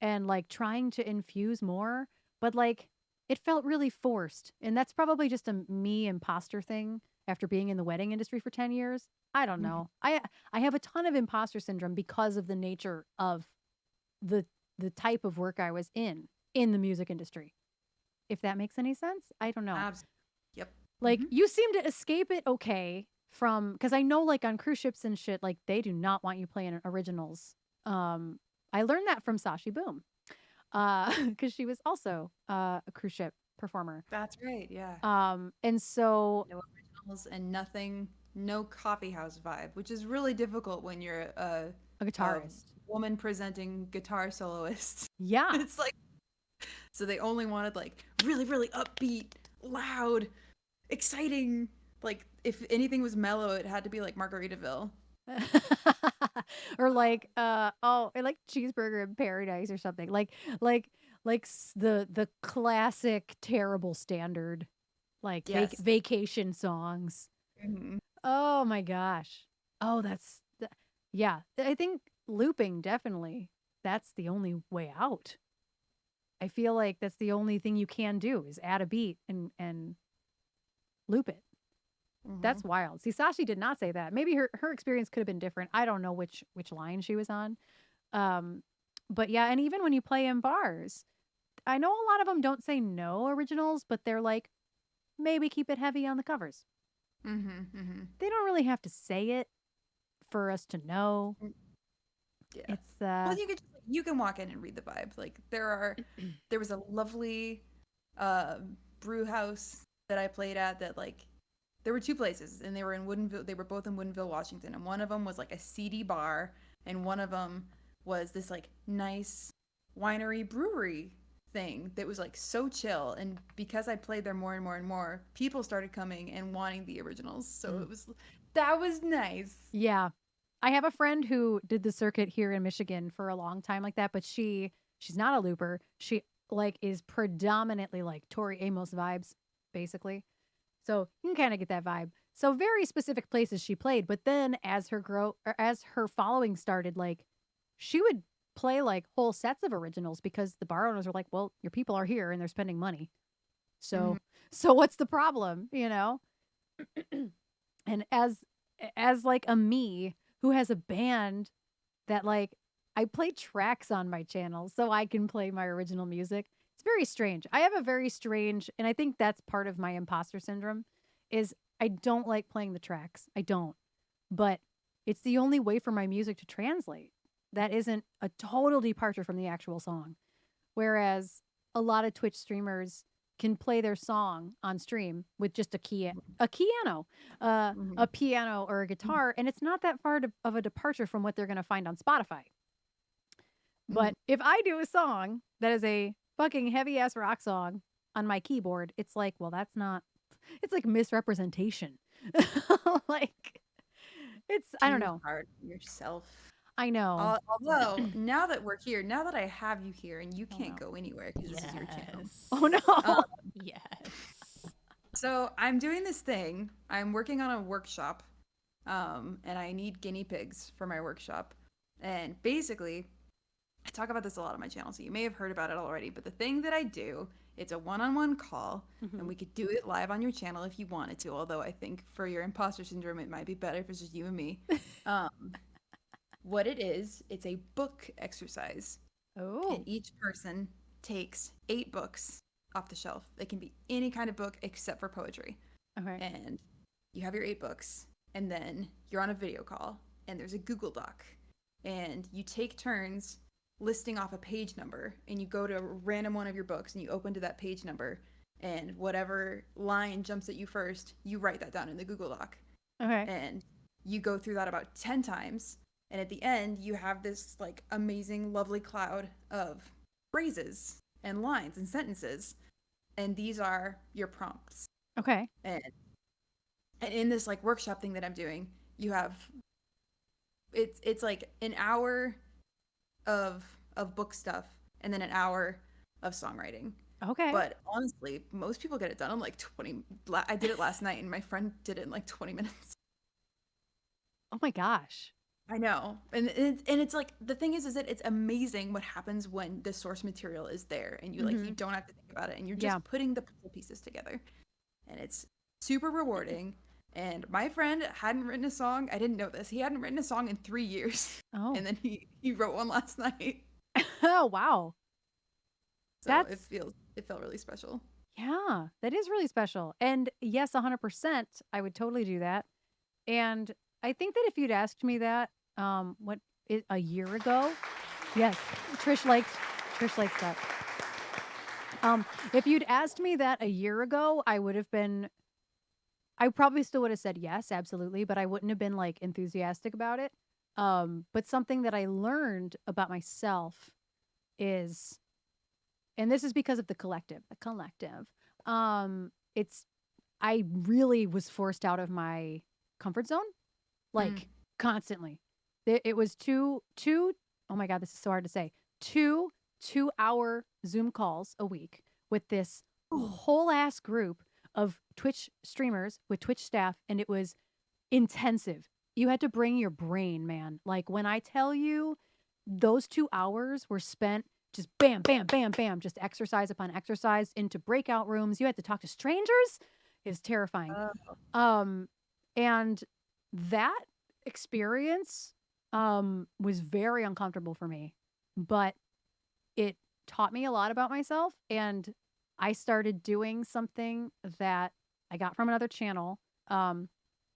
and like trying to infuse more, but like it felt really forced. And that's probably just a me imposter thing after being in the wedding industry for 10 years. I don't Mhm. know. I have a ton of imposter syndrome because of the nature of the the type of work I was in the music industry. If that makes any sense? I don't know. Abs- Yep. Like you seem to escape it okay from because I know like on cruise ships and shit, like they do not want you playing originals. I learned that from Sashi Boom. Because she was also a cruise ship performer. That's right. Yeah. And so No originals and nothing, no coffee house vibe, which is really difficult when you're a a guitarist. woman presenting guitar soloist. Yeah. It's like, so they only wanted like really, really upbeat, loud, exciting. Like if anything was mellow, it had to be like Margaritaville. Or like or like cheeseburger in paradise or something. The classic terrible standard like Yes. vacation songs. Mhm. Oh my gosh. Oh, yeah. I think looping definitely. That's the only way out. I feel like that's the only thing you can do is add a beat and loop it. That's Mhm. wild. See, Sashi did not say that. Maybe her experience could have been different. I don't know which line she was on. Um, but yeah, and even when you play in bars, I know a lot of them don't say no originals, but they're like maybe keep it heavy on the covers. Mhm. Mhm. They don't really have to say it for us to know. Mm, yeah. It's Well, you can walk in and read the vibe. Like there was a lovely uh brew house that I played at that like there were two places and they were both in Woodinville, Washington, and one of them was like a seedy bar and one of them was this like nice winery brewery thing that was like so chill, and because I played there more and more and more, people started coming and wanting the originals. So Mm. it was that was nice. Yeah. I have a friend who did the circuit here in Michigan for a long time like that, but she's not a looper. She like is predominantly like Tori Amos vibes, basically. So you can kind of get that vibe. So very specific places she played, but then as her following started, like she would play like whole sets of originals because the bar owners were like, "Well, your people are here and they're spending money, Mhm. so what's the problem?" You know. And as like a me who has a band that like I play tracks on my channel so I can play my original music. It's very strange. I have a very strange, and I think that's part of my imposter syndrome is I don't like playing the tracks. I don't. But it's the only way for my music to translate. That isn't a total departure from the actual song. Whereas a lot of Twitch streamers can play their song on stream with just Mhm. a piano or a guitar, and it's not that far of a departure from what they're going to find on Spotify. Mhm. But if I do a song that is a fucking heavy ass rock song on my keyboard, it's like, well, that's not. It's like misrepresentation. Like I don't Too know. hard on yourself. I know. Although now that we're here, now that I have you here and you Oh can't no. go anywhere because this is your channel. Yes. Oh Um, no. Yes. so I'm doing this thing. I'm working on a workshop, and I need guinea pigs for my workshop. And basically, I talk about this a lot on my channel, so you may have heard about it already. But the thing that I do, it's a one-on-one call, and Mhm. we could do it live on your channel if you wanted to. Although I think for your imposter syndrome, it might be better if it's just you and me. Um, what it is, it's a book exercise, and Oh. each person takes 8 books, off the shelf. It can be any kind of book except for poetry. Okay. And you have your 8 books, and then you're on a video call, and there's a Google Doc, and you take turns listing off a page number, and you go to a random one of your books, and you open to that page number, and whatever line jumps at you first, you write that down in the Google Doc. Okay. And you go through that about 10 times, and at the end, you have this like amazing, lovely cloud of phrases and lines and sentences, and these are your prompts. Okay. And in this like workshop thing that I'm doing, you have it's like an hour of book stuff and then an hour of songwriting. Okay. But honestly, most people get it done in like 20. I did it last night, and my friend did it in like 20 minutes. Oh my gosh. I know, and it's like the thing is that it's amazing what happens when the source material is there, and you like you don't have to think about it, and you're just Yeah. putting the puzzle pieces together, and it's super rewarding. And my friend hadn't written a song. I didn't know this. He hadn't written a song in 3 years, Oh. and then he wrote one last night. Oh wow. So That's it felt really special. yeah, that is really special. And yes, 100%, I would totally do that. And I think that if you'd asked me that, a year ago, yes, Trish likes that. If you'd asked me that a year ago, I probably still would have said yes, absolutely, but I wouldn't have been like enthusiastic about it. But something that I learned about myself is, and this is because of the collective, it's, I really was forced out of my comfort zone, like constantly. It was oh my God, this is so hard to say, 2 2-hour Zoom calls a week with this whole ass group of Twitch streamers with Twitch staff, and it was intensive. You had to bring your brain, man. Like when I tell you those 2 hours were spent just bam, bam, bam, bam, just exercise upon exercise into breakout rooms. You had to talk to strangers. It's terrifying. And that experience was very uncomfortable for me, but it taught me a lot about myself, and I started doing something that I got from another channel. Not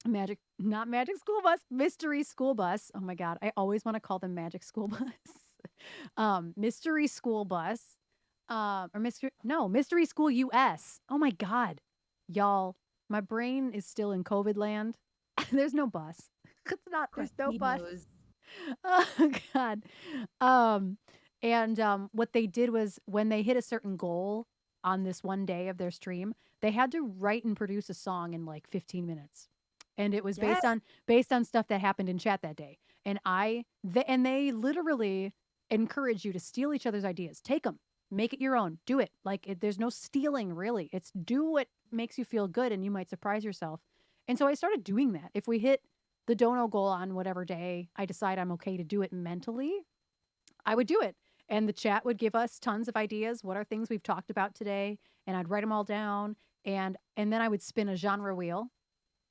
Magic School Bus, Mystery School Bus. Oh my God, I always want to call them Magic School Bus. Mystery School Bus. Mystery School US. Oh my God. Y'all, my brain is still in COVID land. There's no bus. There's no bus. Oh God. What they did was when they hit a certain goal on this one day of their stream, they had to write and produce a song in like 15 minutes. And it was based on stuff that happened in chat that day. And they literally encourage you to steal each other's ideas. Take them, make it your own, do it. There's no stealing really. It's do what makes you feel good, and you might surprise yourself. And so I started doing that. If we hit the dono goal on whatever day I decide I'm okay to do it mentally, I would do it. And the chat would give us tons of ideas. What are things we've talked about today? And I'd write them all down. And then I would spin a genre wheel.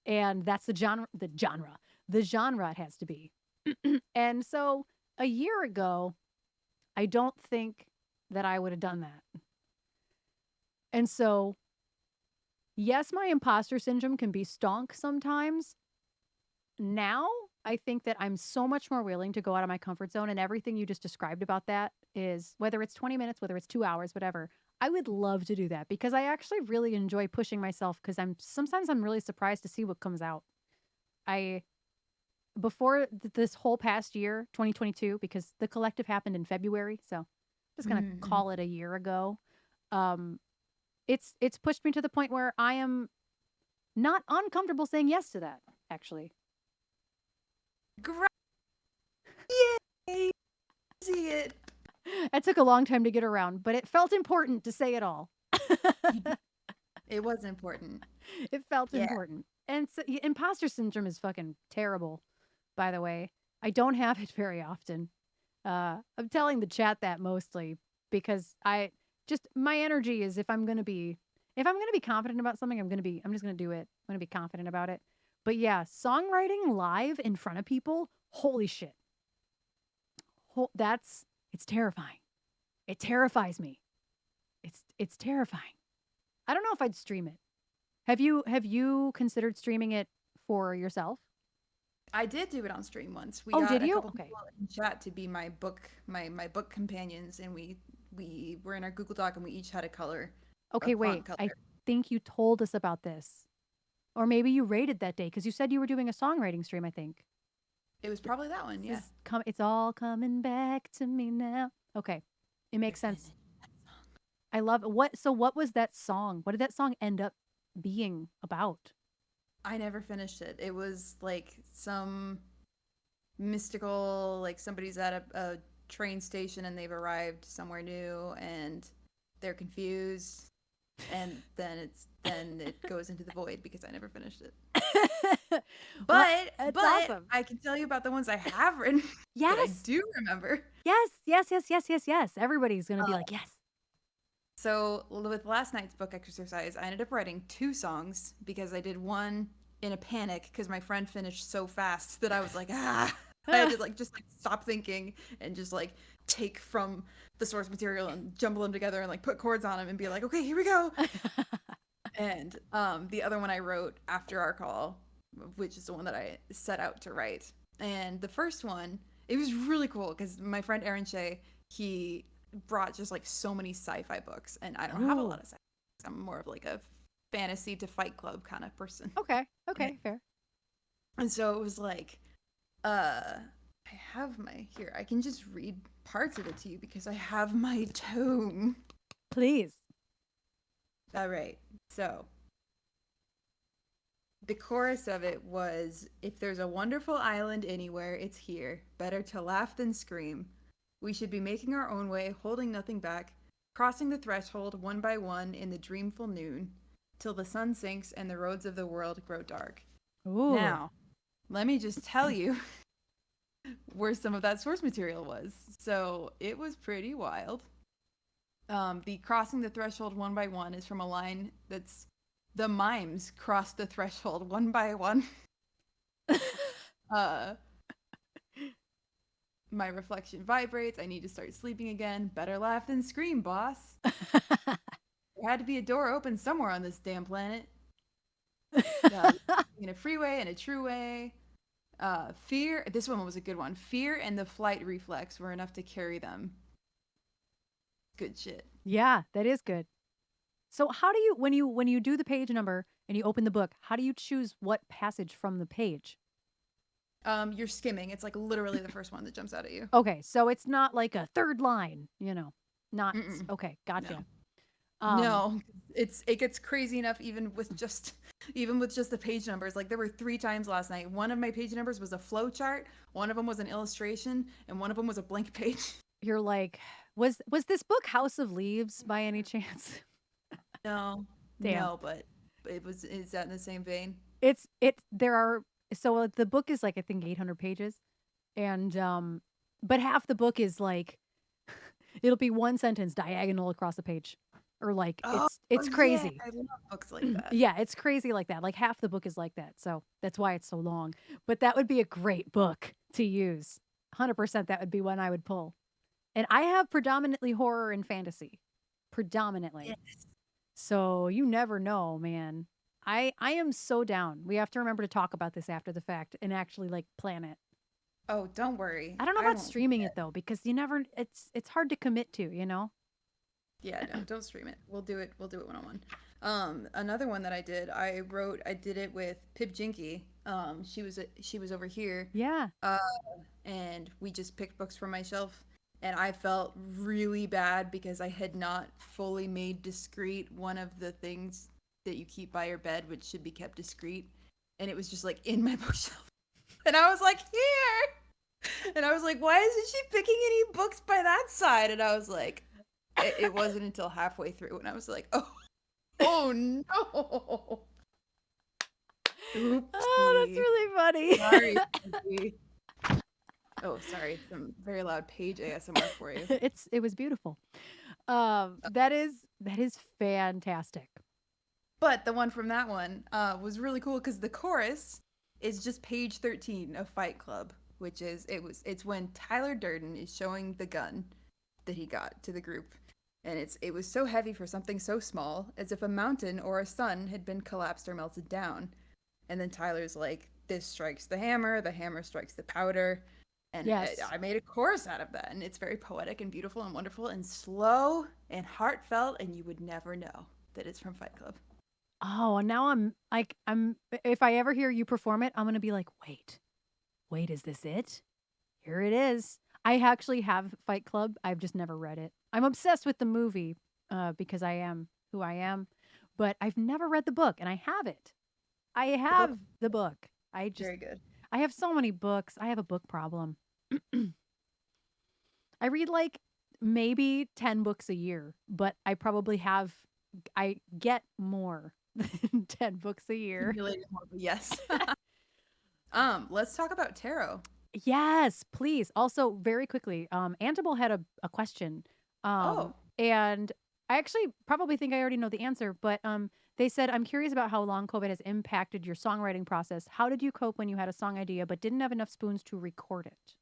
And that's the genre it has to be. And so a year ago, I don't think that I would have done that. And so, yes, my imposter syndrome can be stonk sometimes. Now, I think that I'm so much more willing to go out of my comfort zone, and everything you just described about that is, whether it's 20 minutes, whether it's 2 hours, whatever, I would love to do that because I actually really enjoy pushing myself, because sometimes I'm really surprised to see what comes out. Before this whole past year, 2022, because the collective happened in February, so I'm just going to call it a year ago. It's pushed me to the point where I am not uncomfortable saying yes to that, actually. Great. Yay! See it. It took a long time to get around, but it felt important to say it all. It was important. It felt important. And so, imposter syndrome is fucking terrible, by the way. I don't have it very often. I'm telling the chat that mostly because my energy is, if I'm going to be confident about something, I'm just going to do it. I'm going to be confident about it. But yeah, songwriting live in front of people, holy shit. It's terrifying. It terrifies me. It's terrifying. I don't know if I'd stream it. Have you considered streaming it for yourself? I did do it on stream once. We Oh, got did a you? couple Okay. people in chat to be my book companions, and we were in our Google Doc, and we each had a Okay, wait. font color. I think you told us about this. Or maybe you rated that day because you said you were doing a songwriting stream, I think. It was probably that one, yeah. It's all coming back to me now. Okay. It makes sense. I love what was that song? What did that song end up being about? I never finished it. It was like some mystical, like somebody's at a train station and they've arrived somewhere new and they're confused, and then it goes into the void because I never finished it. But That's but awesome. I can tell you about the ones I have written that I Yes. do remember. Yes. Everybody's going to be like, "Yes." So with last night's book exercise, I ended up writing 2 songs because I did one in a panic because my friend finished so fast that I was like, ah. I had to just stop thinking and just like take from the source material and jumble them together and like put chords on them and be like, okay, here we go. And the other one I wrote after our call, which is the one that I set out to write. And the first one, it was really cool because my friend Erin, he brought just like so many sci-fi books, and I don't have a lot of sci-fi books. I'm more of like a fantasy to Fight Club kind of person. Okay, fair. And so it was like, I have my here. I can just read parts of it to you because I have my tome. Please. All right. So the chorus of it was, if there's a wonderful island anywhere, it's here. Better to laugh than scream. We should be making our own way, holding nothing back, crossing the threshold one by one in the dreamful noon, till the sun sinks and the roads of the world grow dark. Ooh. Now, let me just tell you where some of that source material was. So it was pretty wild. The crossing the threshold one by one is from a line that's, the mimes cross the threshold one by one. My reflection vibrates. I need to start sleeping again. Better laugh than scream, boss. There had to be a door open somewhere on this damn planet. In a freeway and a true way. Fear. This one was a good one. Fear and the flight reflex were enough to carry them. Good shit. Yeah, that is good. So how do you when you do the page number and you open the book, how do you choose what passage from the page? You're skimming. It's like literally the first one that jumps out at you. Okay, so it's not like a third line, Not Mm-mm. okay, gotcha. No, it gets crazy enough even with just the page numbers. Like there were 3 times last night. One of my page numbers was a flow chart, one of them was an illustration, and one of them was a blank page. You're like, was this book House of Leaves by any chance? No, Damn. no, but is that in the same vein? So the book is like I think 800 pages, and but half the book is like it'll be one sentence diagonal across the page, or like it's crazy. Yeah, I love books like that. Yeah, it's crazy like that. Like half the book is like that, so that's why it's so long. But that would be a great book to use. 100%, that would be one I would pull. And I have predominantly horror and fantasy, predominantly. Yes. So you never know, man. I am so down. We have to remember to talk about this after the fact and actually like plan it. Oh, don't worry. I don't know about won't streaming forget. it though because it's hard to commit to, Yeah, no, don't stream it. We'll do it one-on-one. Another one that I did it with Pip Jinky. She was over here. Yeah. And we just picked books from my shelf, and I felt really bad because I had not fully made discreet one of the things that you keep by your bed, which should be kept discreet, and it was just like in my bookshelf. And I was like, here. And I was like, why isn't she picking any books by that side? And I was like, it wasn't until halfway through, and I was like, oh no. Oopsie. Oh, that's really funny. Sorry. Sophie. Oh, sorry. Some very loud page ASMR for you. It was beautiful. That is fantastic. But the one from that one was really cool because the chorus is just page 13 of Fight Club, which is it's when Tyler Durden is showing the gun that he got to the group, And it was so heavy for something so small, as if a mountain or a sun had been collapsed or melted down. And then Tyler's like, this strikes the hammer strikes the powder. And Yes. I made a chorus out of that. And it's very poetic and beautiful and wonderful and slow and heartfelt. And you would never know that it's from Fight Club. Oh, and now I'm like, if I ever hear you perform it, I'm going to be like, wait, is this it? Here it is. I actually have Fight Club. I've just never read it. I'm obsessed with the movie because I am who I am, but I've never read the book and I have it. I The book have the book. very good. I have so many books. I have a book problem. I read like maybe 10 books a year, but I get more than 10 books a year. Accumulated more, but yes. Let's talk about tarot. Yes, please. Also, very quickly, Antable had a question. Oh, And I actually probably think I already know the answer, but they said, I'm curious about how long COVID has impacted your songwriting process. How did you cope when you had a song idea but didn't have enough spoons to record it?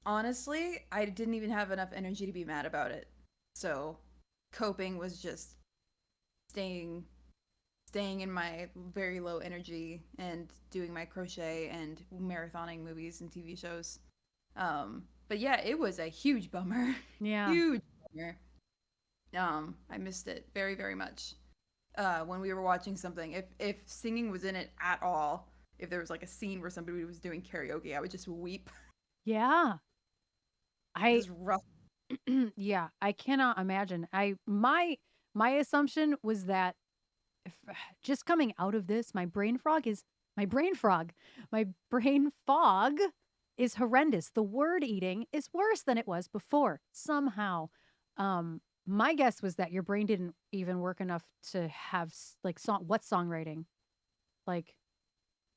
honestly, I didn't even have enough energy to be mad about it. So, coping was just staying staying in my very low energy and doing my crochet and marathoning movies and TV shows. But yeah, it was a huge bummer. Yeah. Huge bummer. I missed it very, very much. When we were watching something, if singing was in it at all, if there was like a scene where somebody was doing karaoke, I would just weep. Yeah. I Just rough. yeah, I cannot imagine. My assumption was that if, just coming out of this, my brain frog. My brain fog is horrendous. The word eating is worse than it was before somehow. My guess was that your brain didn't even work enough to have like songwriting. Like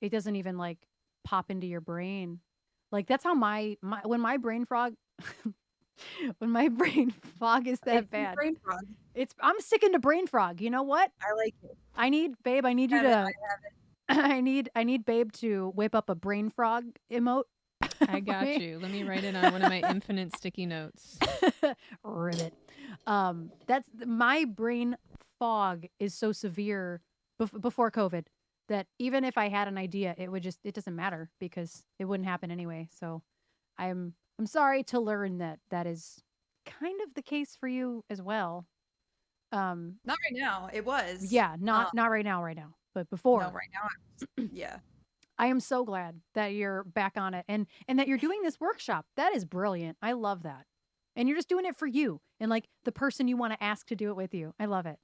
it doesn't even like pop into your brain. Like that's how my when my brain frog when my brain fog is It's that bad. brain frog. I'm sticking to brain frog. You know what? I like it. I need you Have it. to I need babe to whip up a brain frog emote. I got you. Let me write it on one of my infinite sticky notes. Ribbit. That's my brain fog is so severe before COVID that even if I had an idea, it doesn't matter because it wouldn't happen anyway. So I'm sorry to learn that that is kind of the case for you as well. Not right now. It was. Yeah, Um, not right now, but no, before. right now. Yeah. I am so glad that you're back on it and that you're doing this workshop. That is brilliant. I love that. And you're just doing it for you and like the person you want to ask to do it with you. I love it.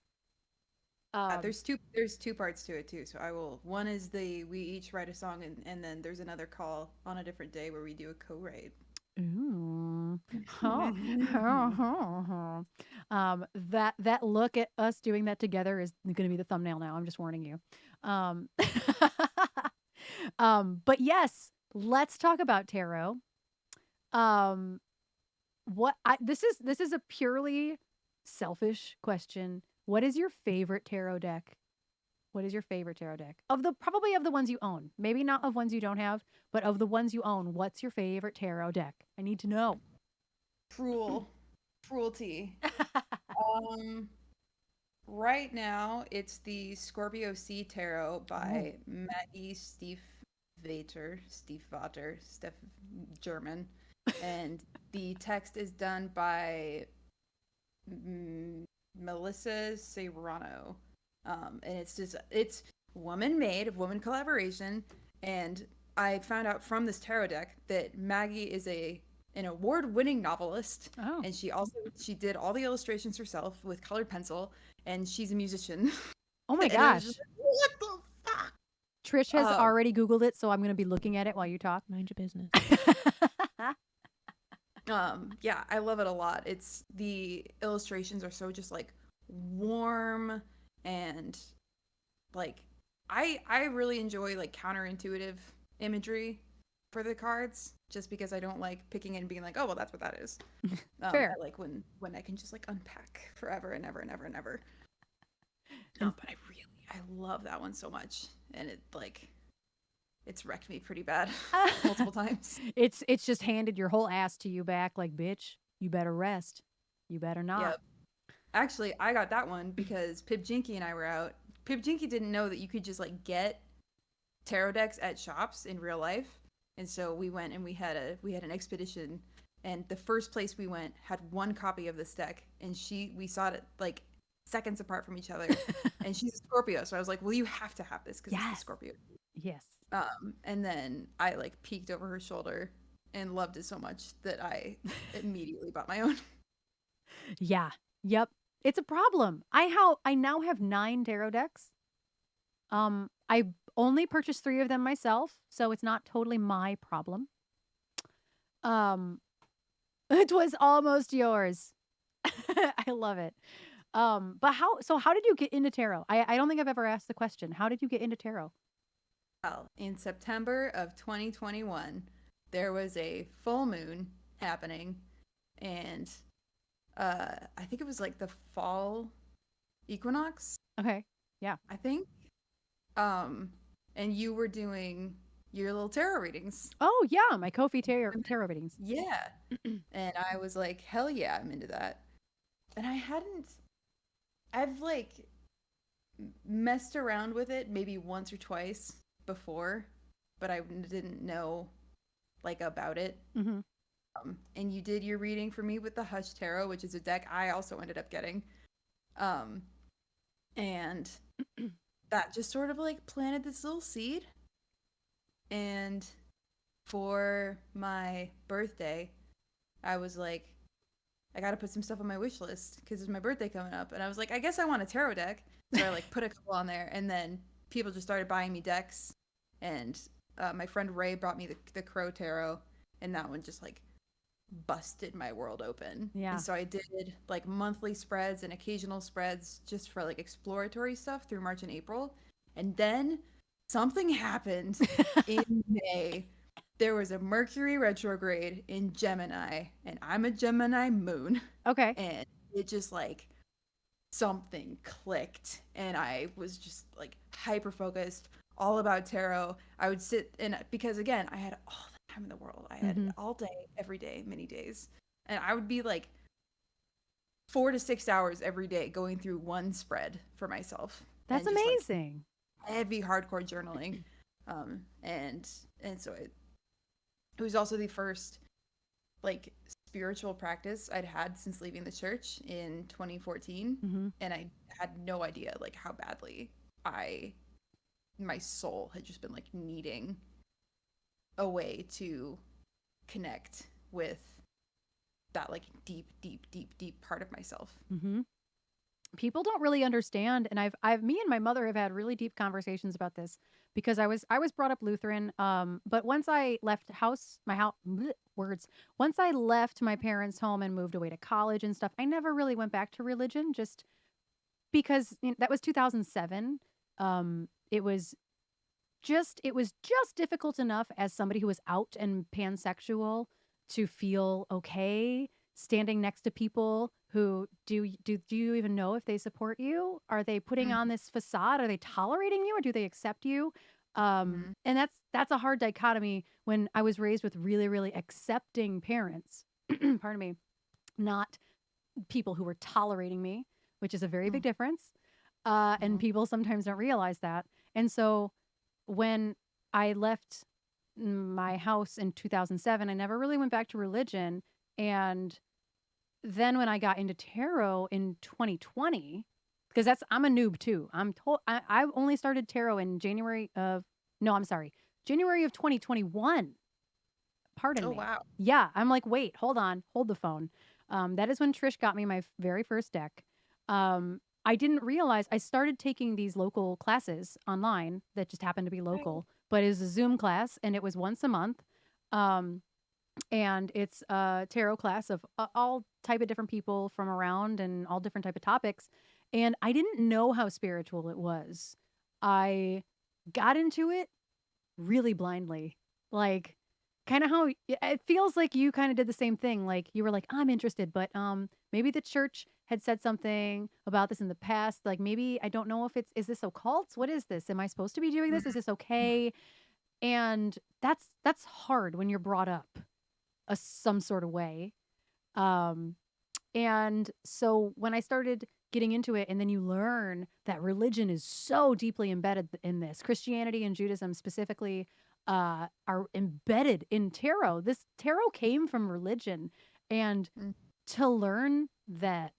There's two parts to it too. So I will one is we each write a song and then there's another call on a different day where we do a co-write. Ooh. Oh. That look at us doing that together is going to be the thumbnail now. I'm just warning you. Um, but yes, let's talk about tarot. Um, this is a purely selfish question. What is your favorite tarot deck? What is your favorite tarot deck? Probably of the ones you own. Maybe not of ones you don't have, but of the ones you own, what's your favorite tarot deck? I need to know. Cruelty. Um, right now it's the Scorpio Sea Tarot Oh. by Maggie Stiefvater, Steph German, and the text is done by Melissa Serrano. And it's woman made, woman collaboration, and I found out from this tarot deck that Maggie is an award-winning novelist, Oh. and she did all the illustrations herself with colored pencil, and she's a musician. Oh my And I was gosh. just like, what the fuck? Trish has Um, already Googled it, so I'm going to be looking at it while you talk. Mind your business. yeah, I love it a lot. It's the illustrations are so just like warm and like I really enjoy like counterintuitive imagery for the cards just because I don't like picking it and being like, oh well, that's what that is. Fair. I like when I can just like unpack forever and ever and ever and ever. But I love that one so much, and it like it's wrecked me pretty bad multiple times. It's just handed your whole ass to you back like, bitch, you better rest. You better not. Yep. Actually, I got that one because Pip Jinky and I were out. Pip Jinky didn't know that you could just like get tarot decks at shops in real life. And so we went and we had an expedition, and the first place we went had one copy of this deck, and we saw it like seconds apart from each other. And she's a Scorpio, so I was like, "Well, you have to have this because it's the Yes. Scorpio." Yes. And then I like peeked over her shoulder and loved it so much that I immediately bought my own. Yeah. Yep. It's a problem. I now have 9 tarot decks. I only purchased 3 of them myself, so it's not totally my problem. It was almost yours. I love it. But how did you get into tarot? I don't think I've ever asked the question. How did you get into tarot? Well, in September of 2021, there was a full moon happening, and I think it was like the fall equinox, Okay. Yeah. I think. And you were doing your little tarot readings. Oh, yeah, my Kofi tarot readings. Yeah. And I was like, hell yeah, I'm into that. And I've like messed around with it maybe once or twice before, but I didn't know like about it. Mhm. And you did your reading for me with the Hush Tarot, which is a deck I also ended up getting. And that just sort of like planted this little seed. And for my birthday, I was like, I gotta put some stuff on my wish list because it's my birthday coming up. And I was like, I guess I want a tarot deck. So I like put a couple on there, and then people just started buying me decks. And my friend Ray brought me the Crow Tarot, and that one just like busted my world open. Yeah. And so I did like monthly spreads and occasional spreads just for like exploratory stuff through March and April. And then something happened in May. There was a Mercury retrograde in Gemini, and I'm a Gemini moon. Okay. And it just like something clicked, and I was just like hyper focused, all about tarot. I would sit and because again, I had all the time in the world. I had all day, every day, many days. And I would be like 4 to 6 hours every day going through one spread for myself. That's and just, like, amazing. heavy hardcore journaling. And so it was also the first like spiritual practice I'd had since leaving the church in 2014. Mhm. And I had no idea like how badly my soul had just been like needing a way to connect with that like deep, deep, deep, deep part of myself. Mhm. People don't really understand, and me and my mother have had really deep conversations about this because I was brought up Lutheran, but once I left once I left my parents' home and moved away to college and stuff, I never really went back to religion just because that was 2007. It was just difficult enough as somebody who was out and pansexual to feel okay standing next to people who do you even know if they support you? Are they putting on this facade? Are they tolerating you, or do they accept you? And that's a hard dichotomy when I was raised with really, really accepting parents. Pardon me. Not people who were tolerating me, which is a very big difference. And people sometimes don't realize that. And so when I left my house in 2007, I never really went back to religion. And then when I got into tarot in 2020, because I'm a noob too. I only started tarot in January of 2021. Pardon me. Wow. Yeah, I'm like, wait, hold on, hold the phone. That is when Trish got me my very first deck. I didn't realize I started taking these local classes online that just happened to be local, but it was a Zoom class and it was once a month. And it's a tarot class of all type of different people from around and all different type of topics. And I didn't know how spiritual it was. I got into it really blindly, like kind of how it feels like you kind of did the same thing. Like you were like, I'm interested, but maybe the church had said something about this in the past. Like maybe I don't know if is this occult? What is this? Am I supposed to be doing this? Is this okay? And that's hard when you're brought up some sort of way. Um, and so when I started getting into it, and then you learn that religion is so deeply embedded in this, Christianity and Judaism specifically are embedded in tarot. This tarot came from religion, and Mm. to learn that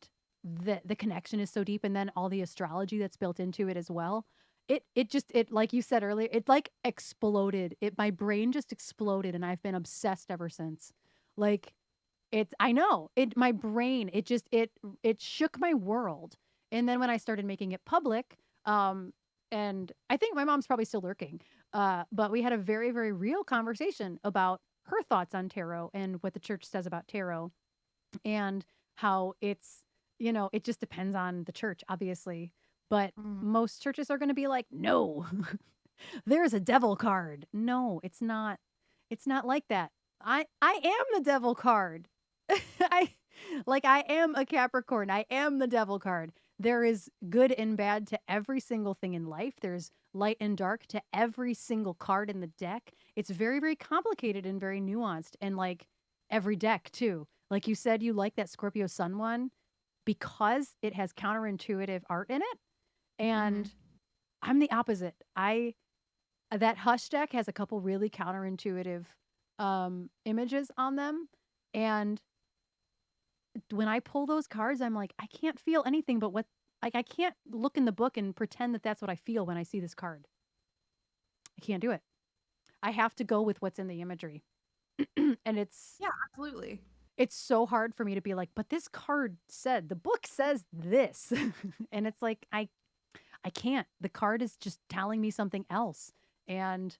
the connection is so deep, and then all the astrology that's built into it as well. It like you said earlier, it like exploded. My brain just exploded, and I've been obsessed ever since. Like I know. My brain, it shook my world. And then when I started making it public, and I think my mom's probably still lurking, but we had a very, very real conversation about her thoughts on tarot and what the church says about tarot, and how it just depends on the church, obviously. But Mm. most churches are going to be like, no, there's a devil card. No, it's not. It's not like that. I am the devil card. I I am a Capricorn. I am the devil card. There is good and bad to every single thing in life. There's light and dark to every single card in the deck. It's very, very complicated and very nuanced, and like every deck too. Like you said, you like that Scorpio Sun one because it has counterintuitive art in it. Mm-hmm. And I'm the opposite. I That Hush deck has a couple really counterintuitive images on them, and when I pull those cards, I'm like, I can't feel anything but what, like, I can't look in the book and pretend that that's what I feel when I see this card. I can't do it. I have to go with what's in the imagery. And Yeah, absolutely. it's so hard for me to be like, but this card said, the book says this. And it's like, I can't. The card is just telling me something else. And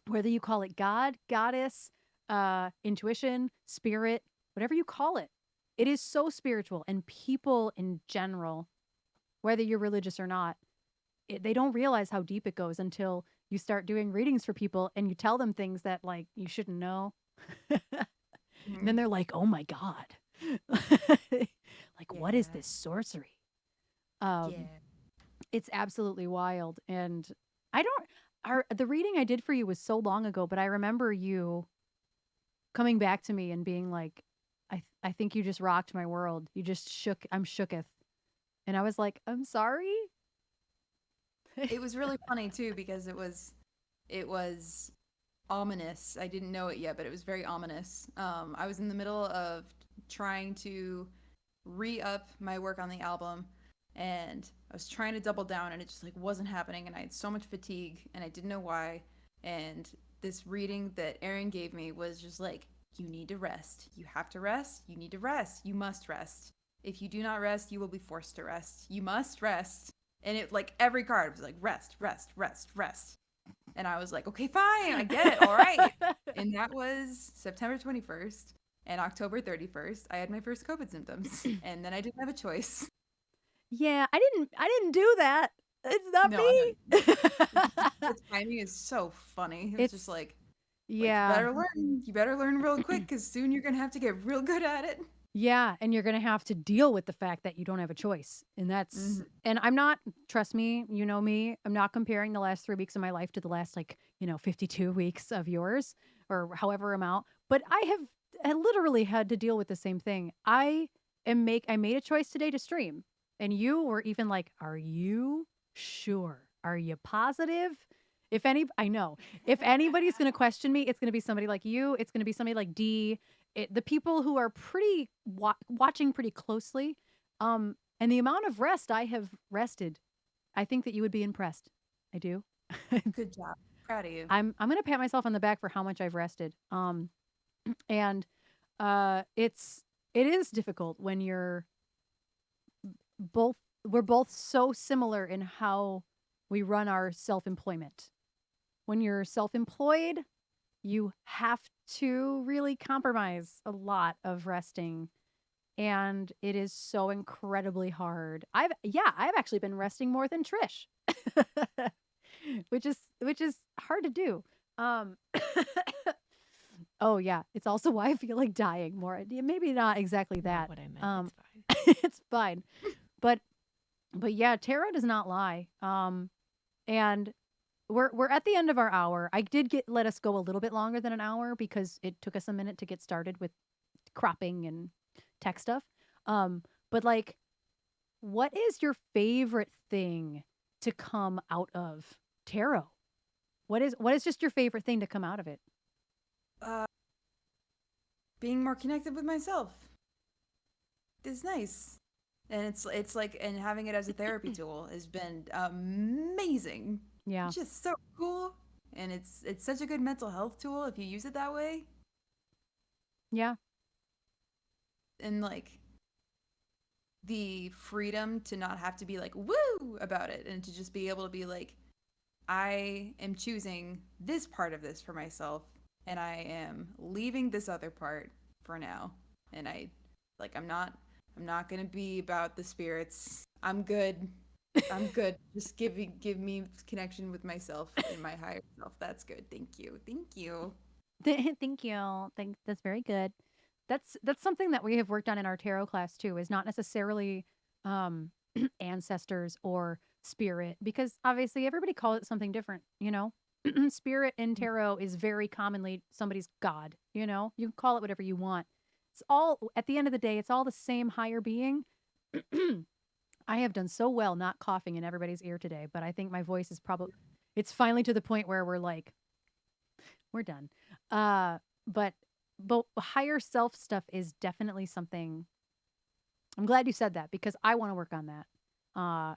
whether you call it God, goddess, intuition, spirit, whatever you call it, it is so spiritual. And people in general, whether you're religious or not, they don't realize how deep it goes until you start doing readings for people and you tell them things that like you shouldn't know. And Mm-hmm. then they're like, oh my God. Like, what is Yeah. this sorcery? Um, Yeah. it's absolutely wild. And I don't, the reading I did for you was so long ago, but I remember you coming back to me and being like, I think you just rocked my world. You just I'm shooketh. And I was like, I'm sorry. It was really funny too because it was ominous. I didn't know it yet, but it was very ominous. I was in the middle of trying to re-up my work on the album, and I was trying to double down, and it just like wasn't happening, and I had so much fatigue, and I didn't know why. And this reading that Erin gave me was just like, you need to rest. You have to rest. You need to rest. You must rest. If you do not rest, you will be forced to rest. You must rest. And it like every card was like rest, rest, rest, rest. And I was like, okay, fine, I get it. All right. And that was September 21st. And October 31st, I had my first COVID symptoms. And then I didn't have a choice. Yeah, I didn't do that. It's not No, I know. me. The timing is so funny. It was just It's like yeah. you better learn real quick because soon you're gonna have to get real good at it. Yeah, and you're going to have to deal with the fact that you don't have a choice. And Mm-hmm. and I'm not, trust me, you know me, I'm not comparing the last 3 weeks of my life to the last 52 weeks of yours or however amount, but I literally had to deal with the same thing. I made a choice today to stream, and you were even like, "Are you sure? Are you positive?" I know. If anybody's going to question me, it's going to be somebody like you, it's going to be somebody like D, the people who are pretty watching pretty closely, and the amount of rest I have rested, I think that you would be impressed. I do. Good job. Proud of you. I'm gonna pat myself on the back for how much I've rested. And it is difficult when both we're both so similar in how we run our self-employment. When you're self-employed, you have to really compromise a lot of resting, and it is so incredibly hard. I've actually been resting more than Trish. which is hard to do. Um Oh yeah, it's also why I feel like dying more. Maybe not exactly Not that. what I meant. Um It's fine. it's fine. But yeah, tarot does not lie. And we're at the end of our hour. I did get let us go a little bit longer than an hour because it took us a minute to get started with cropping and tech stuff. But like, what is your favorite thing to come out of tarot? What is just your favorite thing to come out of it? Uh, being more connected with myself is nice. And it's like, and having it as a therapy tool has been amazing. Yeah. It's just so cool. And it's such a good mental health tool if you use it that way. Yeah. And like the freedom to not have to be like woo about it and to just be able to be like, I am choosing this part of this for myself and I am leaving this other part for now. And I'm not going to be about the spirits. I'm good. I'm good. Just give me connection with myself and my higher self. That's good. Thank you. Thank you. Thank you. That's very good. That's something that we have worked on in our tarot class too. Is not necessarily um, ancestors or spirit, because obviously everybody calls it something different. Spirit in tarot is very commonly somebody's god. You can call it whatever you want. It's all at the end of the day, it's all the same higher being. I have done so well not coughing in everybody's ear today, but I think my voice is probably it's finally to the point where we're like we're done. Uh, but higher self stuff is definitely something. I'm glad you said that because I want to work on that.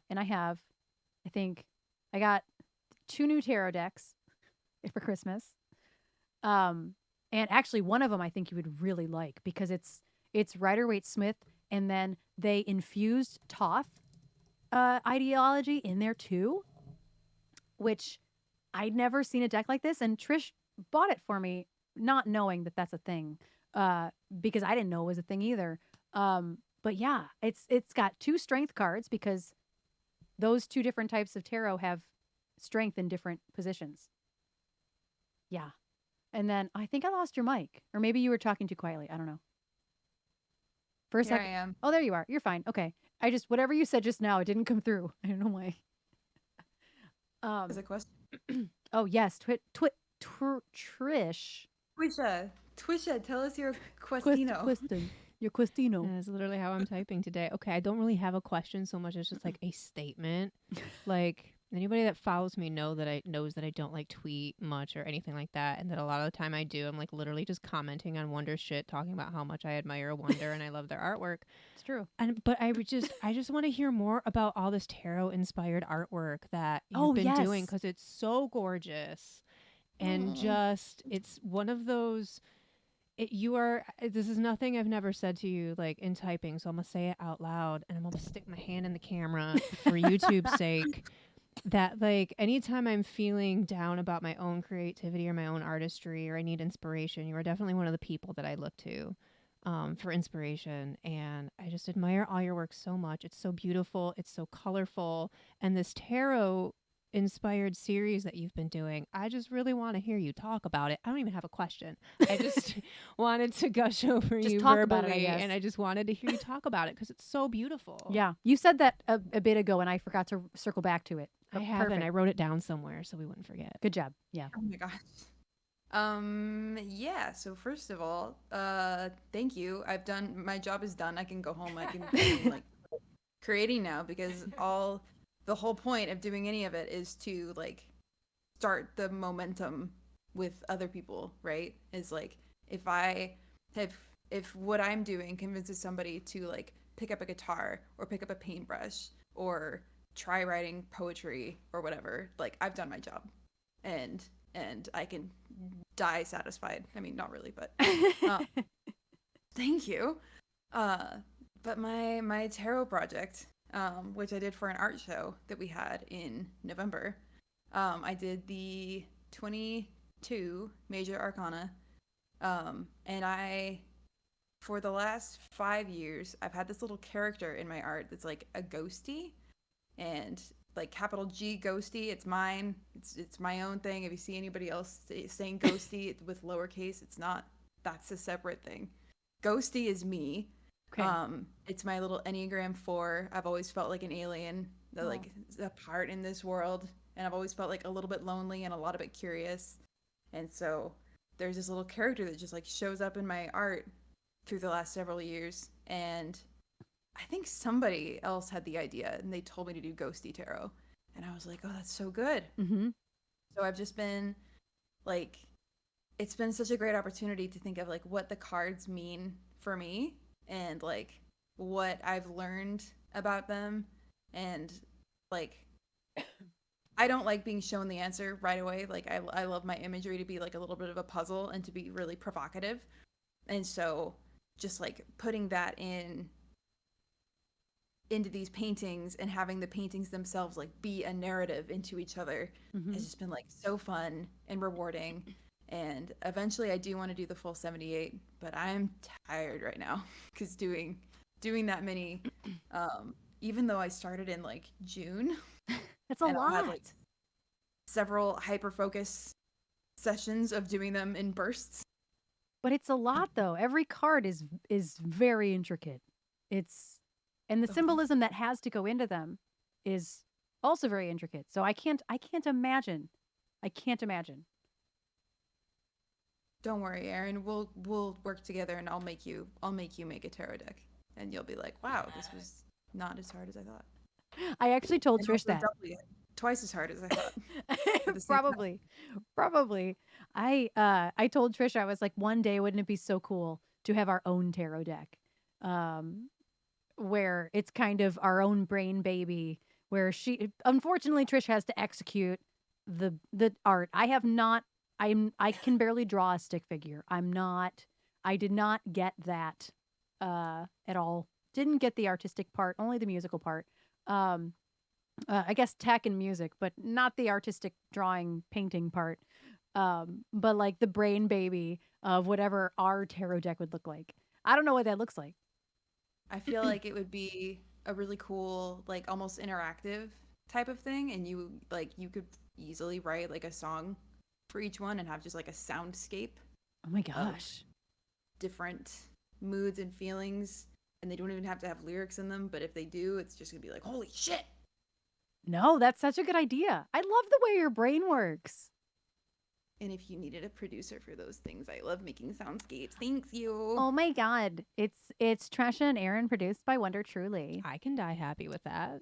And I have, I think, I got 2 new tarot decks for Christmas. Um, and actually, one of them I think you would really like because it's Rider Waite Smith, and then they infused Toth ideology in there too, which I'd never seen a deck like this, and Trish bought it for me, not knowing that that's a thing, because I didn't know it was a thing either. But yeah, it's got 2 strength cards because those 2 different types of tarot have strength in different positions. Yeah, and then I think I lost your mic, or maybe you were talking too quietly. I don't know. For a Here I second. am. Oh, there you are. You're fine. Okay. I just whatever you said just now, it didn't come through. I don't know why. As a question. Oh yes, Trish. Twisha, tell us your questino. Question. Your Questino. That is literally how I'm typing today. Okay, I don't really have a question so much as just like a statement. Like anybody that follows me knows that I don't like tweet much or anything like that, and that a lot of the time I do. I'm like literally just commenting on Wonder shit, talking about how much I admire Wonder and I love their artwork. It's true. But I just want to hear more about all this tarot inspired artwork that you've Oh, been doing yes. because it's so gorgeous and Mm. just it's one of those you are this is nothing I've never said to you like in typing, so I'm gonna say it out loud and I'm gonna stick my hand in the camera for YouTube's sake, that like anytime I'm feeling down about my own creativity or my own artistry or I need inspiration, you are definitely one of the people that I look to for inspiration. And I just admire all your work so much. It's so beautiful, it's so colorful, and this tarot inspired series that you've been doing, I just really want to hear you talk about it. I don't even have a question. I just wanted to gush over Just you talk verbally, about it, I guess. and I just wanted to hear you talk about it because it's so beautiful. Yeah, you said that a bit ago, and I forgot to circle back to it. I But haven't. perfect. I wrote it down somewhere so we wouldn't forget. Good job. Yeah. Oh my gosh. Yeah, so first of all, thank you. My job is done. I can go home. I can like creating now because the whole point of doing any of it is to like start the momentum with other people, right? Is like if I have if what I'm doing convinces somebody to like pick up a guitar or pick up a paintbrush or try writing poetry or whatever, like I've done my job. And I can die satisfied. I mean, not really, but thank you. Uh, but my tarot project, which I did for an art show that we had in November, I did the 22 major arcana, and for the last 5 years, I've had this little character in my art that's like a ghosty, and like capital G ghosty. It's mine. It's my own thing. If you see anybody else saying ghosty with lowercase, it's not. That's a separate thing. Ghosty is me. Okay. It's my little Enneagram 4. I've always felt like an alien, like a part in this world. and I've always felt like a little bit lonely and a lot of bit curious. And so there's this little character that just like shows up in my art through the last several years, and I think somebody else had the idea and they told me to do ghosty tarot, and I was like, oh, that's so good. Mm-hmm. So I've just been like, it's been such a great opportunity to think of like what the cards mean for me and like what I've learned about them, and like I don't like being shown the answer right away. Like I love my imagery to be like a little bit of a puzzle and to be really provocative. And so just like putting that into these paintings and having the paintings themselves like be a narrative into each other Mm-hmm. has just been like so fun and rewarding. And eventually I do want to do the full 78, but I'm tired right now because doing that many, even though I started in like June That's a and I'll lot. have like several hyper focus sessions of doing them in bursts. But it's a lot though. Every card is very intricate. It's and the Oh, thank symbolism that has to go into them is also very intricate. So I can't imagine. I can't imagine. Don't worry, Erin. We'll work together, and I'll make you make a tarot deck, and you'll be like, wow, this was not as hard as I thought, I actually told and Trish also that. doubly twice as hard as I thought at the same time. Probably. Probably. I told Trish I was like one day wouldn't it be so cool to have our own tarot deck. Um where it's kind of our own brain baby where she unfortunately Trish has to execute the art. I have not I can barely draw a stick figure. I did not get that at all. Didn't get the artistic part, only the musical part. Um I guess tech and music, but not the artistic drawing painting part. But like the brain baby of whatever our tarot deck would look like. I don't know what that looks like. I feel like it would be a really cool, like almost interactive type of thing, and you could easily write like a song for each one and have just like a soundscape Oh my of gosh. different moods and feelings, and they don't even have to have lyrics in them, but if they do, it's just gonna be like, holy shit. No, that's such a good idea. I love the way your brain works. And if you needed a producer for those things, I love making soundscapes. Thanks you. Oh my god. It's Tresha and Erin produced by Wonder Truly. I can die happy with that.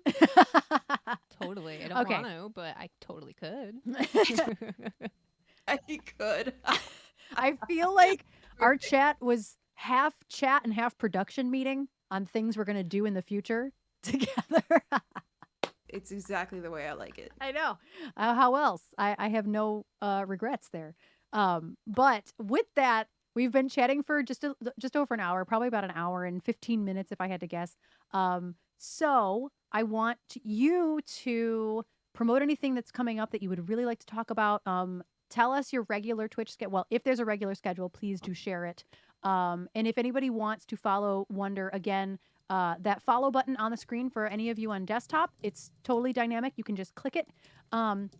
Totally. I don't Okay. want to, but I totally could. I could. I feel like our chat was half chat and half production meeting on things we're going to do in the future together. It's exactly the way I like it. I know. How else? I have no regrets there. But with that, we've been chatting for just over an hour, probably about an hour and 15 minutes if I had to guess. So I want you to promote anything that's coming up that you would really like to talk about. Tell us your regular Twitch schedule. Well, if there's a regular schedule, please do share it. And if anybody wants to follow Wonder again, that follow button on the screen for any of you on desktop, it's totally dynamic. You can just click it, and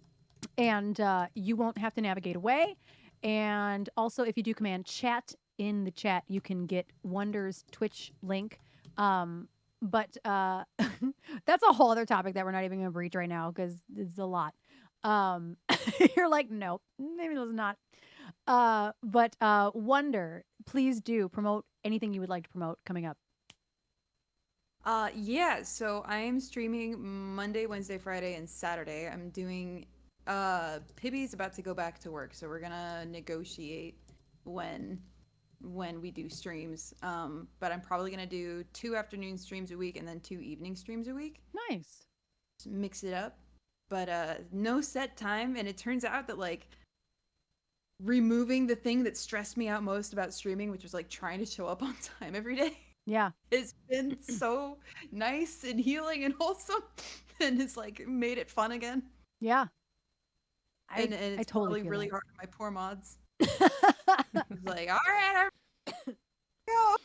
you won't have to navigate away. And also, if you do command chat in the chat, you can get Wonder's Twitch link. But that's a whole other topic that we're not even going to breach right now because it's a lot. You're like, no, maybe it was not. But Wonder, please do promote anything you would like to promote coming up. Yeah, so I am streaming Monday, Wednesday, Friday, and Saturday. I'm doing Pibby's about to go back to work, so we're gonna negotiate when we do streams. But I'm probably gonna do 2 afternoon streams a week and then 2 evening streams a week. Nice. Just mix it up. But no set time, and it turns out that like removing the thing that stressed me out most about streaming, which was like trying to show up on time every day. Yeah. It's been so nice and healing and wholesome, and it's like made it fun again. Yeah. And it's totally probably feel really that. hard on my poor mods. It's like, all right, go.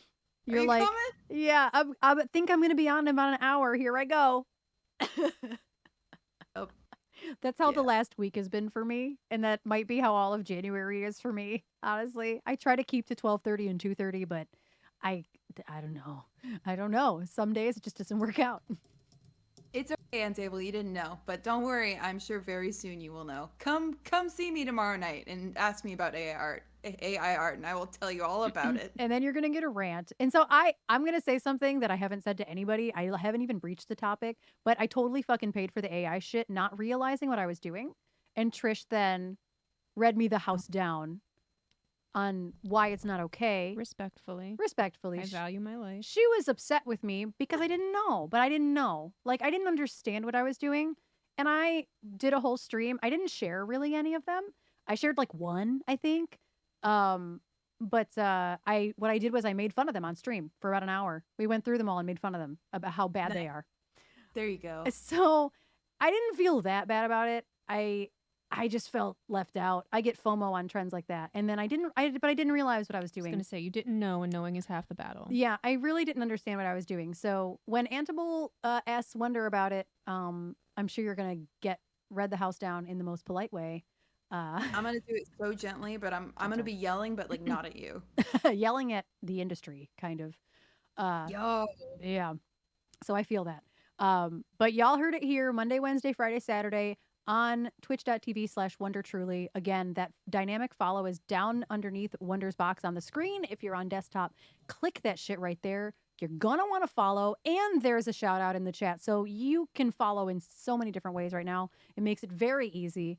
You're you like, coming? yeah, I think I'm going to be on in about an hour. Here I go. Oh, That's how the yeah. last week has been for me, and that might be how all of January is for me. Honestly, I try to keep to 12:30 and 2:30, but I don't know. I don't know. Some days it just doesn't work out. It's okay, Untable. You didn't know, but don't worry. I'm sure very soon you will know. Come see me tomorrow night and ask me about AI art, and I will tell you all about it. And then you're gonna get a rant. And so I'm gonna say something that I haven't said to anybody. I haven't even breached the topic, but I totally fucking paid for the AI shit, not realizing what I was doing. And Trish then read me the house down on why it's not okay. Respectfully. Respectfully. I value my life. She was upset with me because I didn't know, but I didn't know. Like, I didn't understand what I was doing. And I did a whole stream. I didn't share really any of them. I shared like one, I think. But what I did was I made fun of them on stream for about an hour. We went through them all and made fun of them about how bad they are. There you go. So I didn't feel that bad about it. I just felt left out. I get FOMO on trends like that. And then I didn't realize what I was I was doing. going to say, you didn't know, and knowing is half the battle. Yeah, I really didn't understand what I was doing. So when Antable asks Wonder about it, I'm sure you're going to get read the house down in the most polite way. I'm gonna do it so gently, but I'm gonna be yelling, but like not at you. Yelling at the industry, kind of. Yo. Yeah. So I feel that. But y'all heard it here Monday, Wednesday, Friday, Saturday on twitch.tv/WonderTruly. Again, that dynamic follow is down underneath Wonder's box on the screen. If you're on desktop, click that shit right there. You're going to want to follow. And there's a shout out in the chat. So you can follow in so many different ways right now. It makes it very easy.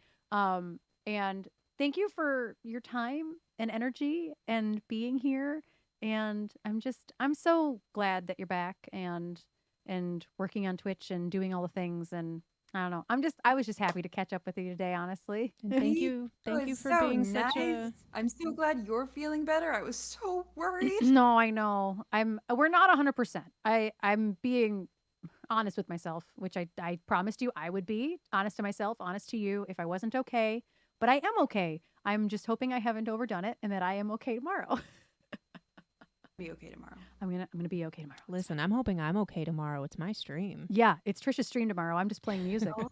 And thank you for your time and energy and being here. And I'm so glad that you're back and working on Twitch and doing all the things. And I don't know. I was just happy to catch up with you today, honestly. And thank you It's for so being nice. such a. I'm so glad you're feeling better. I was so worried. No, I know. We're not 100%. I'm being honest with myself, which I promised you I would be honest to myself, honest to you if I wasn't okay. But I am okay. I'm just hoping I haven't overdone it and that I am okay tomorrow. Be okay tomorrow. I'm gonna be okay tomorrow. Listen, I'm hoping I'm okay tomorrow. It's my stream. Yeah, it's Trisha's stream tomorrow. I'm just playing music. Oh,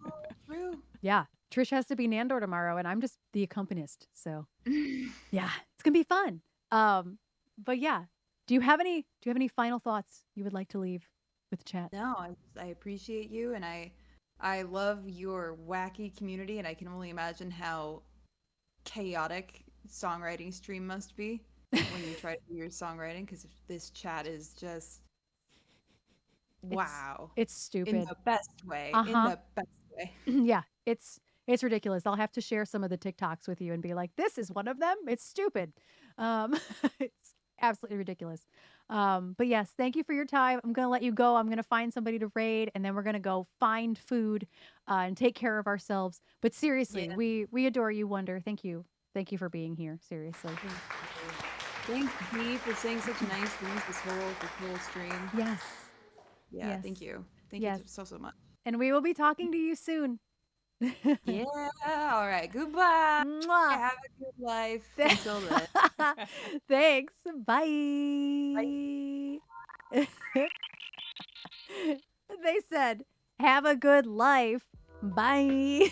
true. Yeah, Trish has to be Nandor tomorrow, and I'm just the accompanist. So yeah, it's gonna be fun. But yeah, do you have any final thoughts you would like to leave with the chat? No, I appreciate you, and I love your wacky community, and I can only imagine how chaotic songwriting stream must be when you try to do your songwriting, because this chat is just wow. It's stupid. In the best way. In Uh-huh. the best way. Yeah, it's ridiculous. I'll have to share some of the TikToks with you and be like, this is one of them. It's stupid. It's absolutely ridiculous. But yes, thank you for your time. I'm going to let you go. I'm going to find somebody to raid, and then we're going to go find food and take care of ourselves. But seriously, Yeah. we adore you, Wonder. Thank you. Thank you for being here. Seriously. Thank you for saying such nice things this whole stream. Yes. Yeah, Yes. thank you. Thank Yes. you so much. And we will be talking to you soon. Yeah. All right. Goodbye. Mwah. Have a good life. Until then. Thanks. Bye. They said, have a good life. Bye.